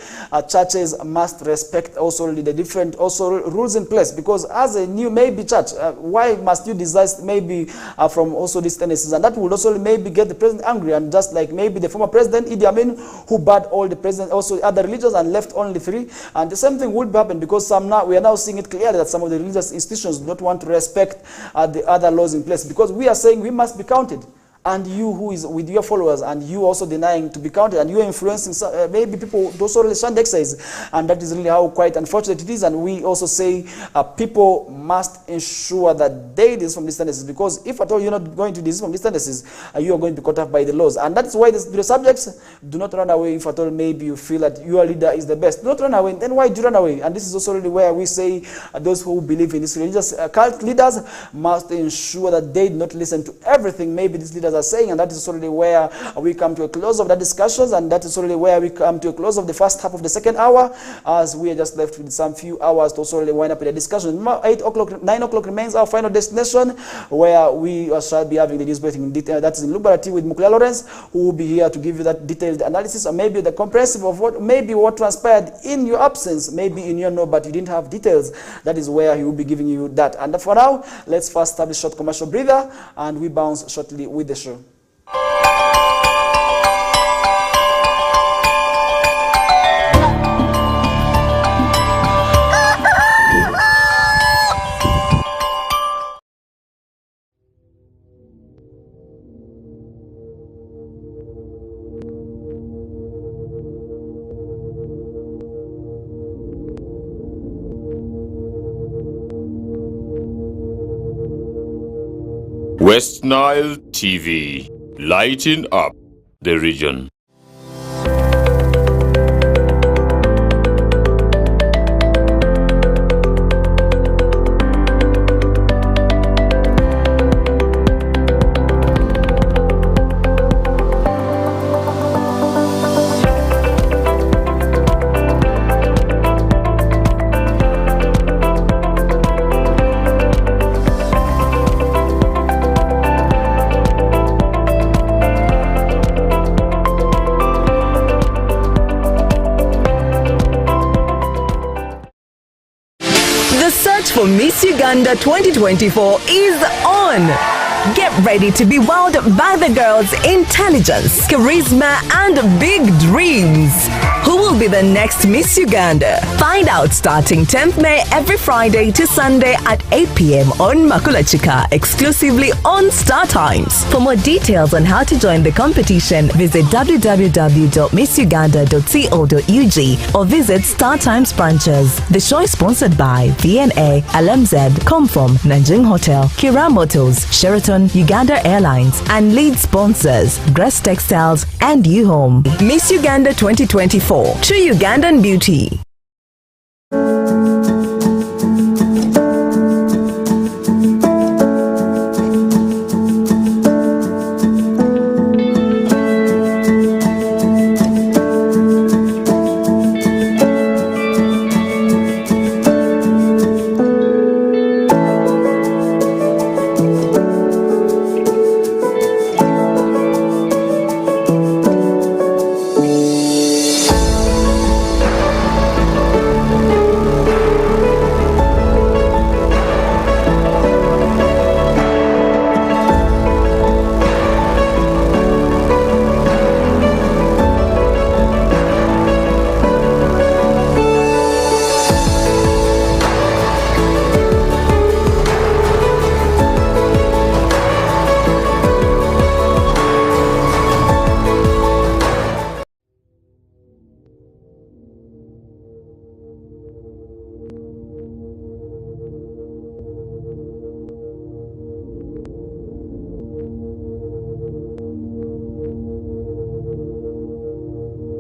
churches must respect also the different also rules in place, because as a new maybe church, why must you desist maybe from also these tendencies? And that would also maybe get the president angry, and just like maybe the former president Idi Amin, who barred all the presidents also other religions and left only 3, and the same thing would happen, because we are now seeing it clearly that some of the religious institutions do not want to respect the other laws in place, because we are saying we must be counted. And you who is with your followers, and you also denying to be counted, and you are influencing maybe people those who shun the exercise, and that is really how quite unfortunate it is. And we also say people must ensure that they desist from these tendencies, because if at all you're not going to desist from these tendencies, you are going to be caught up by the laws. And that's why the subjects do not run away. If at all maybe you feel that your leader is the best, do not run away. Then why do you run away? And this is also really where we say those who believe in these religious cult leaders must ensure that they do not listen to everything maybe these leaders are saying. And that is already where we come to a close of the discussions, and that is already where we come to a close of the first half of the second hour, as we are just left with some few hours to also wind up with the discussion. 9 o'clock remains our final destination, where we shall be having the news briefing in detail. That is in Lubarati with Mukula Lawrence, who will be here to give you that detailed analysis, or maybe the comprehensive of what transpired in your absence, maybe in your know, but you didn't have details. That is where he will be giving you that. And for now, let's first establish a short commercial breather, and we bounce shortly with the show. West Nile TV, lighting up the region. The search for Miss Uganda 2024 is on. Get ready to be wowed by the girls' intelligence, charisma, and big dreams. Who will be the next Miss Uganda? Find out starting 10th May every Friday to Sunday at 8 p.m. on Makula Chika, exclusively on Star Times. For more details on how to join the competition, visit www.missuganda.co.ug or visit Star Times branches. The show is sponsored by VNA, LMZ, Comform, Nanjing Hotel, Kira Motors, Sheraton, Uganda Airlines, and lead sponsors Grace Textiles and U-Home. Miss Uganda 2024, true Ugandan beauty.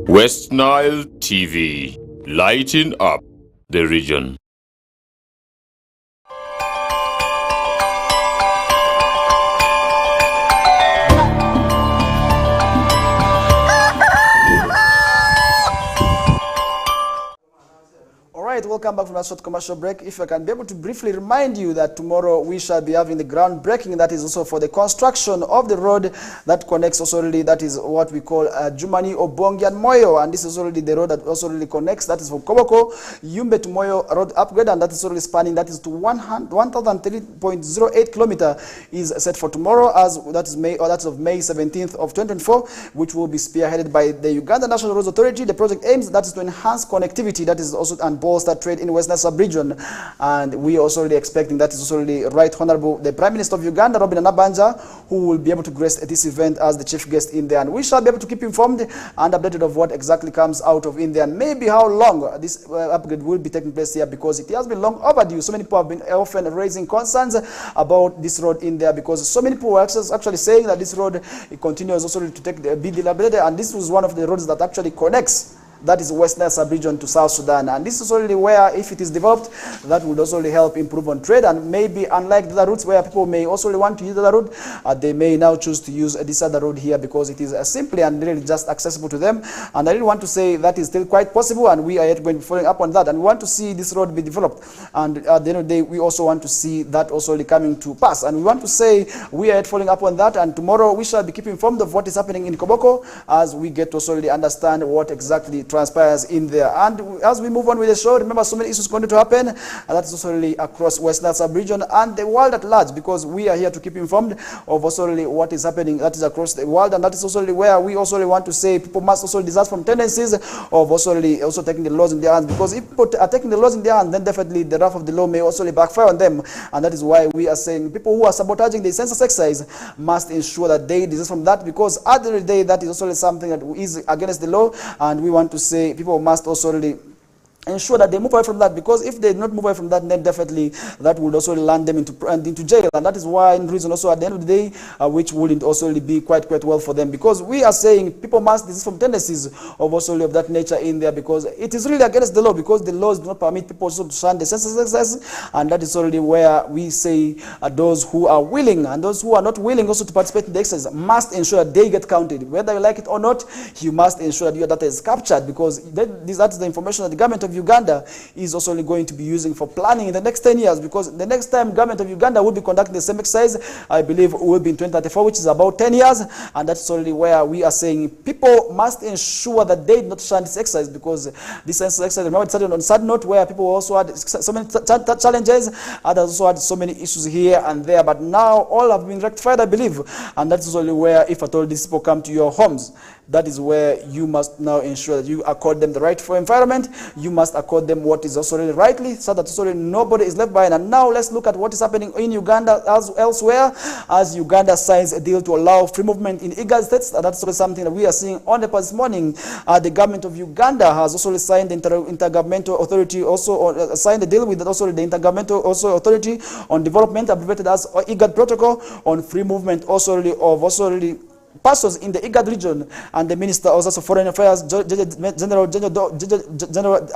West Nile TV, lighting up the region. Alright, welcome back from that short commercial break. If I can be able to briefly remind you that tomorrow we shall be having the groundbreaking, that is also for the construction of the road that connects also really, that is what we call Jumani, Obongi and Moyo, and this is already the road that also really connects, that is from Koboko, Yumbe to Moyo road upgrade, and that is already spanning, that is to 1,003.08 kilometer is set for tomorrow, as that is May, or that's of May 17th of 2024, which will be spearheaded by the Uganda National Roads Authority. The project aims, that is to enhance connectivity, that is also and bolster trade in Western sub-region, and we are also really expecting, that is also really Right Honorable the Prime Minister of Uganda, Robin Nabanja, who will be able to grace this event as the chief guest in there, and we shall be able to keep informed and updated of what exactly comes out of in there, and maybe how long this upgrade will be taking place here, because it has been long overdue. So many people have been often raising concerns about this road in there, because so many people are actually saying that this road, it continues also to be dilapidated, and this was one of the roads that actually connects, that is Western sub-region to South Sudan, and this is already where, if it is developed, that would also really help improve on trade, and maybe unlike the other routes where people may also really want to use the other route, they may now choose to use this other road here because it is simply and really just accessible to them. And I really want to say that is still quite possible, and we are yet going to be following up on that, and we want to see this road be developed, and at the end of the day we also want to see that also really coming to pass, and we want to say we are yet following up on that, and tomorrow we shall be keeping informed of what is happening in Koboko as we get to also really understand what exactly transpires in there. And as we move on with the show, remember, so many issues going to happen, and that's also really across Western sub-region and the world at large, because we are here to keep informed of also really what is happening, that is across the world, and that is also really where we also really want to say people must also desist from tendencies of also really also taking the laws in their hands, because if people are taking the laws in their hands, then definitely the wrath of the law may also really backfire on them, and that is why we are saying people who are sabotaging the census exercise must ensure that they desist from that, because at the end of the day that is also really something that is against the law, and we want to say people must also really ensure that they move away from that, because if they not move away from that, then definitely that would also land them into jail, and that is why reason also at the end of the day, which wouldn't also be quite well for them, because we are saying people must desist from tendencies of also of that nature in there, because it is really against the law, because the laws do not permit people also to shun the senseless exercise, and that is already where we say those who are willing and those who are not willing also to participate in the exercise must ensure that they get counted, whether you like it or not. You must ensure that your data is captured, because that is the information that the government of Uganda is also going to be using for planning in the next 10 years, because the next time government of Uganda will be conducting the same exercise, I believe it will be in 2034, which is about 10 years, and that's already where we are saying people must ensure that they do not shun this exercise, because this exercise, remember, it started on sad note where people also had so many challenges, others also had so many issues here and there, but now all have been rectified, I believe, and that's only where, if at all these people come to your homes, that is where you must now ensure that you accord them the right for environment. You must accord them what is also really rightly, so that also nobody is left behind. And now let's look at what is happening in Uganda as elsewhere, as Uganda signs a deal to allow free movement in IGAD states. And that's also something that we are seeing on the paper this morning. The government of Uganda has also signed the Intergovernmental Authority, also signed a deal with also the Intergovernmental also Authority on Development, abbreviated as IGAD Protocol, on free movement also really of also really persons in the IGAD region. And the Minister also of Foreign Affairs, General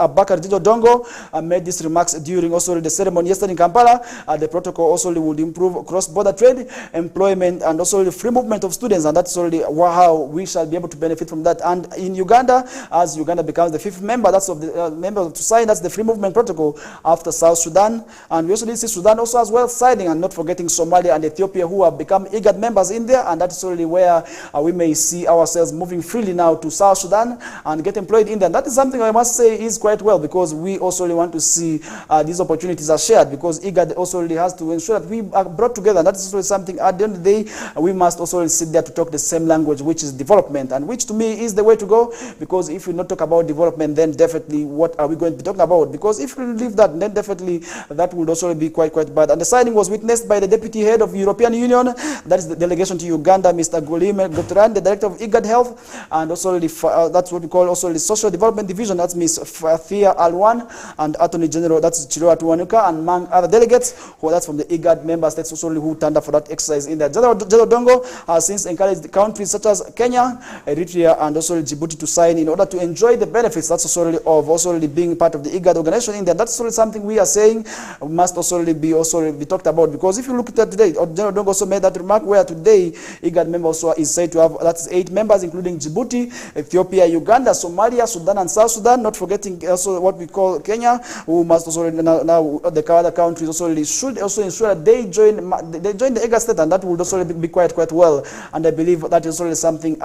Abakar Jijo Dongo, made these remarks during also the ceremony yesterday in Kampala. The protocol also would improve cross-border trade, employment, and also the free movement of students, and that's already how we shall be able to benefit from that. And in Uganda, as Uganda becomes the 5th member, that's of the member to sign, that's the free movement protocol after South Sudan, and we also did see Sudan also as well signing, and not forgetting Somalia and Ethiopia, who have become IGAD members in there, and that's already where we may see ourselves moving freely now to South Sudan and get employed in there. And that is something I must say is quite well, because we also really want to see these opportunities are shared, because IGAD also really has to ensure that we are brought together. And that is also something at the end of the day, we must also sit there to talk the same language, which is development, and which to me is the way to go, because if we not talk about development, then definitely what are we going to be talking about? Because if we leave that, then definitely that would also be quite bad. And the signing was witnessed by the Deputy Head of European Union, that is the delegation to Uganda, Mr. Golime Gotran, the Director of IGAD Health, and also that's what we call also the Social Development Division, that's Ms. Thea Alwan, and Attorney General, that's Chirua Tuwanuka, and among other delegates, who that's from the IGAD member states also who turned up for that exercise in there. General Dongo has since encouraged the countries such as Kenya, Eritrea, and also Djibouti to sign in order to enjoy the benefits that's also of also being part of the IGAD organization in there. That's also something we are saying must also be talked about, because if you look at that today, General Dongo also made that remark where today IGAD member also is said to have, that's 8 members, including Djibouti, Ethiopia, Uganda, Somalia, Sudan, and South Sudan, not forgetting also what we call Kenya, who must also now the other countries also should also ensure that they join the IGAD state, and that would also be quite well. And I believe that is also something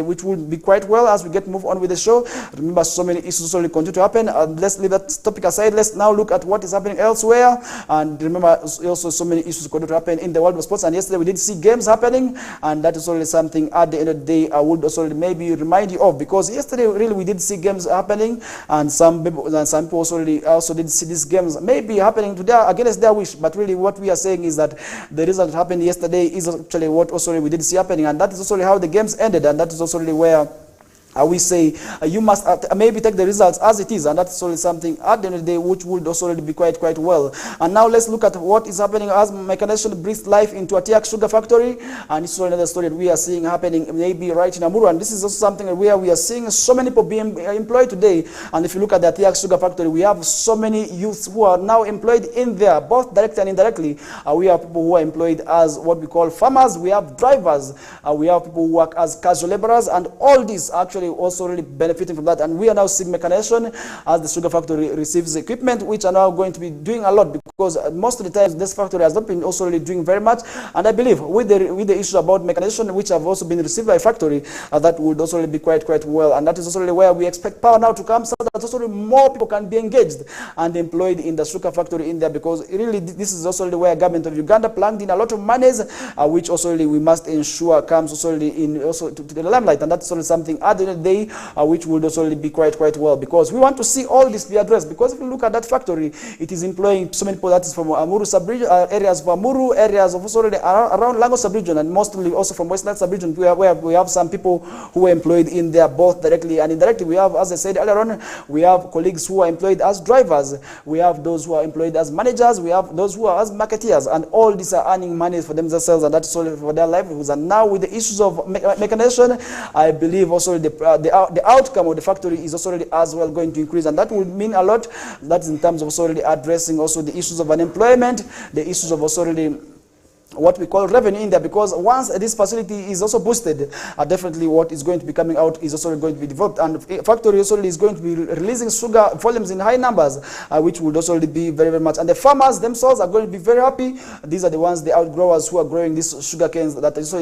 which would be quite well as we move on with the show. Remember, so many issues also continue to happen. Let's leave that topic aside. Let's now look at what is happening elsewhere. And remember, also so many issues continue to happen in the world of sports. And yesterday we did see games happening, and that is only something at the end of the day I would also maybe remind you of, because yesterday really we did see games happening, and some people also did see these games maybe happening today against their wish. But really what we are saying is that the result that happened yesterday is actually what also we did see happening, and that is also how the games ended, and that is also where we say you must maybe take the results as it is, and that's only something at the end of the day which would also be quite well. And now let's look at what is happening as mechanization breathes life into a Tiak sugar factory, and it's another story that we are seeing happening maybe right in Amuru, and this is also something where we are seeing so many people being employed today. And if you look at the Tiak sugar factory, we have so many youths who are now employed in there, both directly and indirectly. We have people who are employed as what we call farmers, we have drivers, we have people who work as casual laborers, and all these actually also really benefiting from that. And we are now seeing mechanization as the sugar factory receives equipment, which are now going to be doing a lot, because most of the times this factory has not been also really doing very much. And I believe with the issue about mechanization, which have also been received by factory, that would also really be quite well. And that is also really where we expect power now to come, so that also more people can be engaged and employed in the sugar factory in there, because really this is also really where government of Uganda plugged in a lot of monies, which also really we must ensure comes also really in also to the limelight. And that's also something at the end the day, which would also be quite well, because we want to see all this be addressed. Because if you look at that factory, it is employing so many people that is from Amuru sub-region, areas of Amuru, areas of also around Lango sub-region, and mostly also from Western sub-region, where we have some people who are employed in there both directly and indirectly. We have, as I said earlier on, we have colleagues who are employed as drivers, we have those who are employed as managers, we have those who are as marketeers, and all these are earning money for themselves, and that's all for their livelihoods. And now with the issues of mechanization, I believe also the outcome of the factory is also as well going to increase, and that will mean a lot. That's in terms of also addressing also the issues of unemployment, the issues of also what we call revenue in there, because once this facility is also boosted, definitely what is going to be coming out is also going to be developed, and factory also is going to be releasing sugar volumes in high numbers, which would also be very much, and the farmers themselves are going to be very happy. These are the ones, the outgrowers, who are growing these sugar canes that also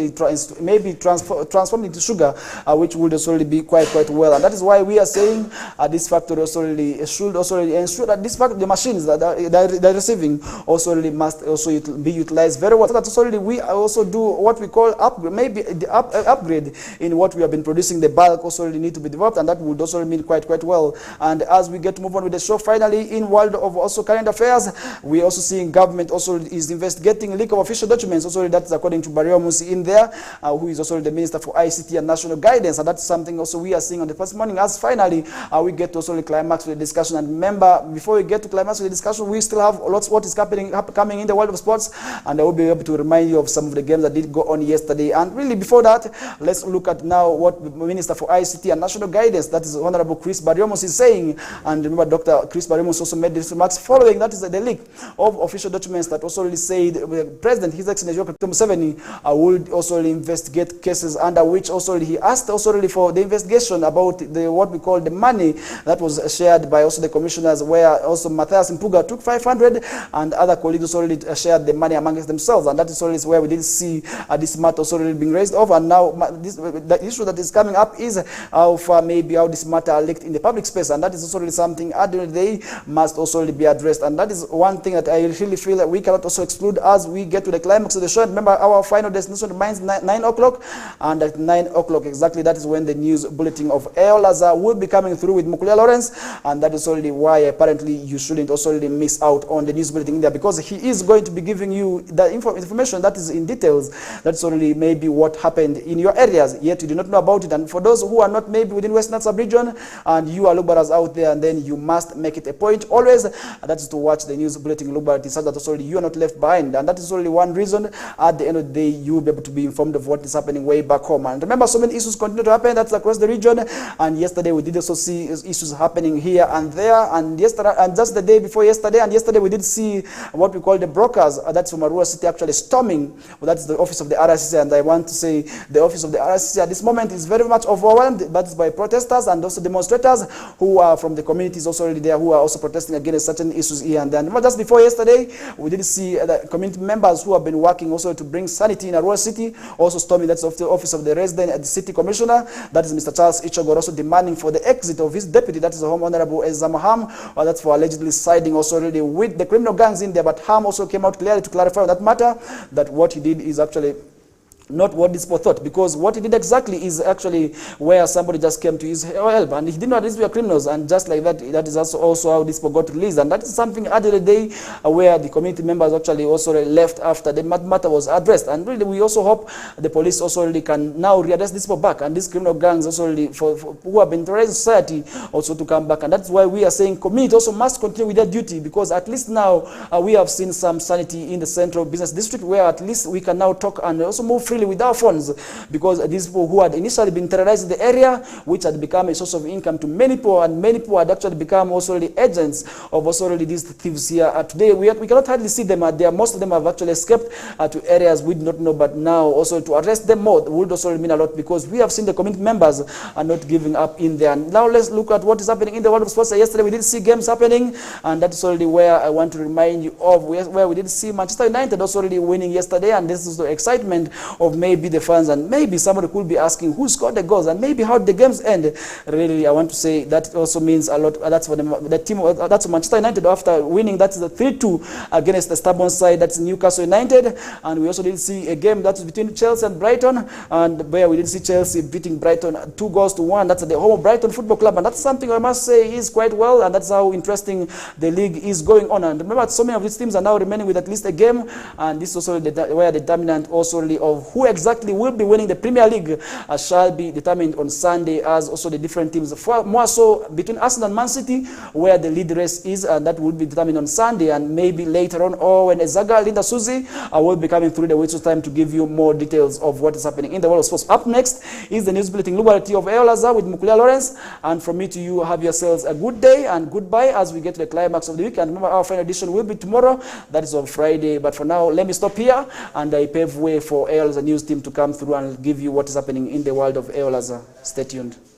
maybe transformed into sugar, which would also be quite well, and that is why we are saying this factory also should also ensure that the machines that they're receiving also must also be utilized very well. So we also do what we call upgrade in what we have been producing. The bulk also need to be developed, and that would also mean quite well. And as we get to move on with the show, finally, in world of also current affairs, we also seeing government also is investigating leak of official documents. Also, that's according to Barrio Musi in there, who is also the Minister for ICT and National Guidance, and that's something also we are seeing on the first morning. As finally we get to also the climax of the discussion. And remember, before we get to climax of the discussion, we still have lots what is coming in the world of sports, and I will be able to remind you of some of the games that did go on yesterday. And really before that, let's look at now what Minister for ICT and National Guidance, that is Honorable Chris Barriomos, is saying. And remember, Dr. Chris Barriomos also made these remarks following, that is the leak of official documents that also really said the President, His Excellency Dr. Museveni, would also investigate cases under which also he asked also really for the investigation about what we call the money that was shared by also the commissioners, where also Matthias Mpuga took 500 and other colleagues also really shared the money amongst themselves. And that is always where we did see this matter also really being raised off. And now the issue that is coming up is how far maybe how this matter leaked in the public space, and that is also really something at the end of the day must also really be addressed. And that is one thing that I really feel that we cannot also exclude as we get to the climax of the show. Remember, our final destination remains 9 o'clock, and at 9 o'clock exactly, that is when the news bulletin of El Lazar will be coming through with Mukulia Lawrence, and that is already why apparently you shouldn't also really miss out on the news bulletin in there, because he is going to be giving you the information that is in details. That's only maybe what happened in your areas, yet you do not know about it. And for those who are not maybe within Western sub-region, and you are Lubaras out there, and then you must make it a point always, and that is to watch the news bulletin Lubarat, such that also you are not left behind. And that is only one reason at the end of the day you will be able to be informed of what is happening way back home. And remember, so many issues continue to happen, that's across the region, and yesterday we did also see issues happening here and there, and yesterday, and just the day before yesterday, and yesterday we did see what we call the brokers, that's from Arua City, actually storming, well, that's the office of the RCC. And I want to say the office of the RCC at this moment is very much overwhelmed, that is by protesters and also demonstrators who are from the communities also already there, who are also protesting against certain issues here and there. Just before yesterday, we did see the community members who have been working also to bring sanity in Arua City, also storming that's of the office of the resident at the city commissioner, that is Mr. Charles Ichogor, also demanding for the exit of his deputy, that is the Home Honorable Ezamaham, that's for allegedly siding also already with the criminal gangs in there. But Ham also came out clearly to clarify on that matter, that what he did is actually not what this people thought, because what he did exactly is actually where somebody just came to his help, and he did not, these were criminals, and just like that, that is also how this people got released. And that is something at the end of the day where the community members actually also left after the matter was addressed. And really we also hope the police also really can now readdress this people back, and these criminal gangs also really for who have been terrorizing society also to come back. And that's why we are saying community also must continue with their duty, because at least now we have seen some sanity in the central business district, where at least we can now talk and also move freely with our phones, because these people who had initially been terrorizing the area, which had become a source of income to many people, and many people had actually become also the agents of also really these thieves here. Today we cannot hardly see them there. Most of them have actually escaped to areas we did not know, but now also to arrest them more would also mean a lot, because we have seen the community members are not giving up in there. And now let's look at what is happening in the world of sports. Yesterday we did see games happening, and that's already where I want to remind you of where we did see Manchester United also already winning yesterday, and this is the excitement of maybe the fans, and maybe somebody could be asking who scored the goals and maybe how the games end. Really, I want to say that also means a lot. That's for the team. That's Manchester United after winning. That's the 3-2 against the stubborn side. That's Newcastle United. And we also did see a game that's between Chelsea and Brighton, and where we did see Chelsea beating Brighton 2-1. That's at the home of Brighton Football Club, and that's something I must say is quite well, and that's how interesting the league is going on. And remember, so many of these teams are now remaining with at least a game, and this is also where the determinant also really of who exactly will be winning the Premier League shall be determined on Sunday, as also the different teams, more so between Arsenal and Man City, where the lead race is, and that will be determined on Sunday, and maybe later on, or when Ezaga, Linda Suzy will be coming through the whistle time to give you more details of what is happening in the world of sports. Up next is the news bulletin Liberty of Eolaza with Mukulia Lawrence, and from me to you, have yourselves a good day and goodbye as we get to the climax of the week. And remember, our final edition will be tomorrow, that is on Friday. But for now, let me stop here, and I pave way for Eolaza news team to come through and give you what is happening in the world of Eolaza. Stay tuned.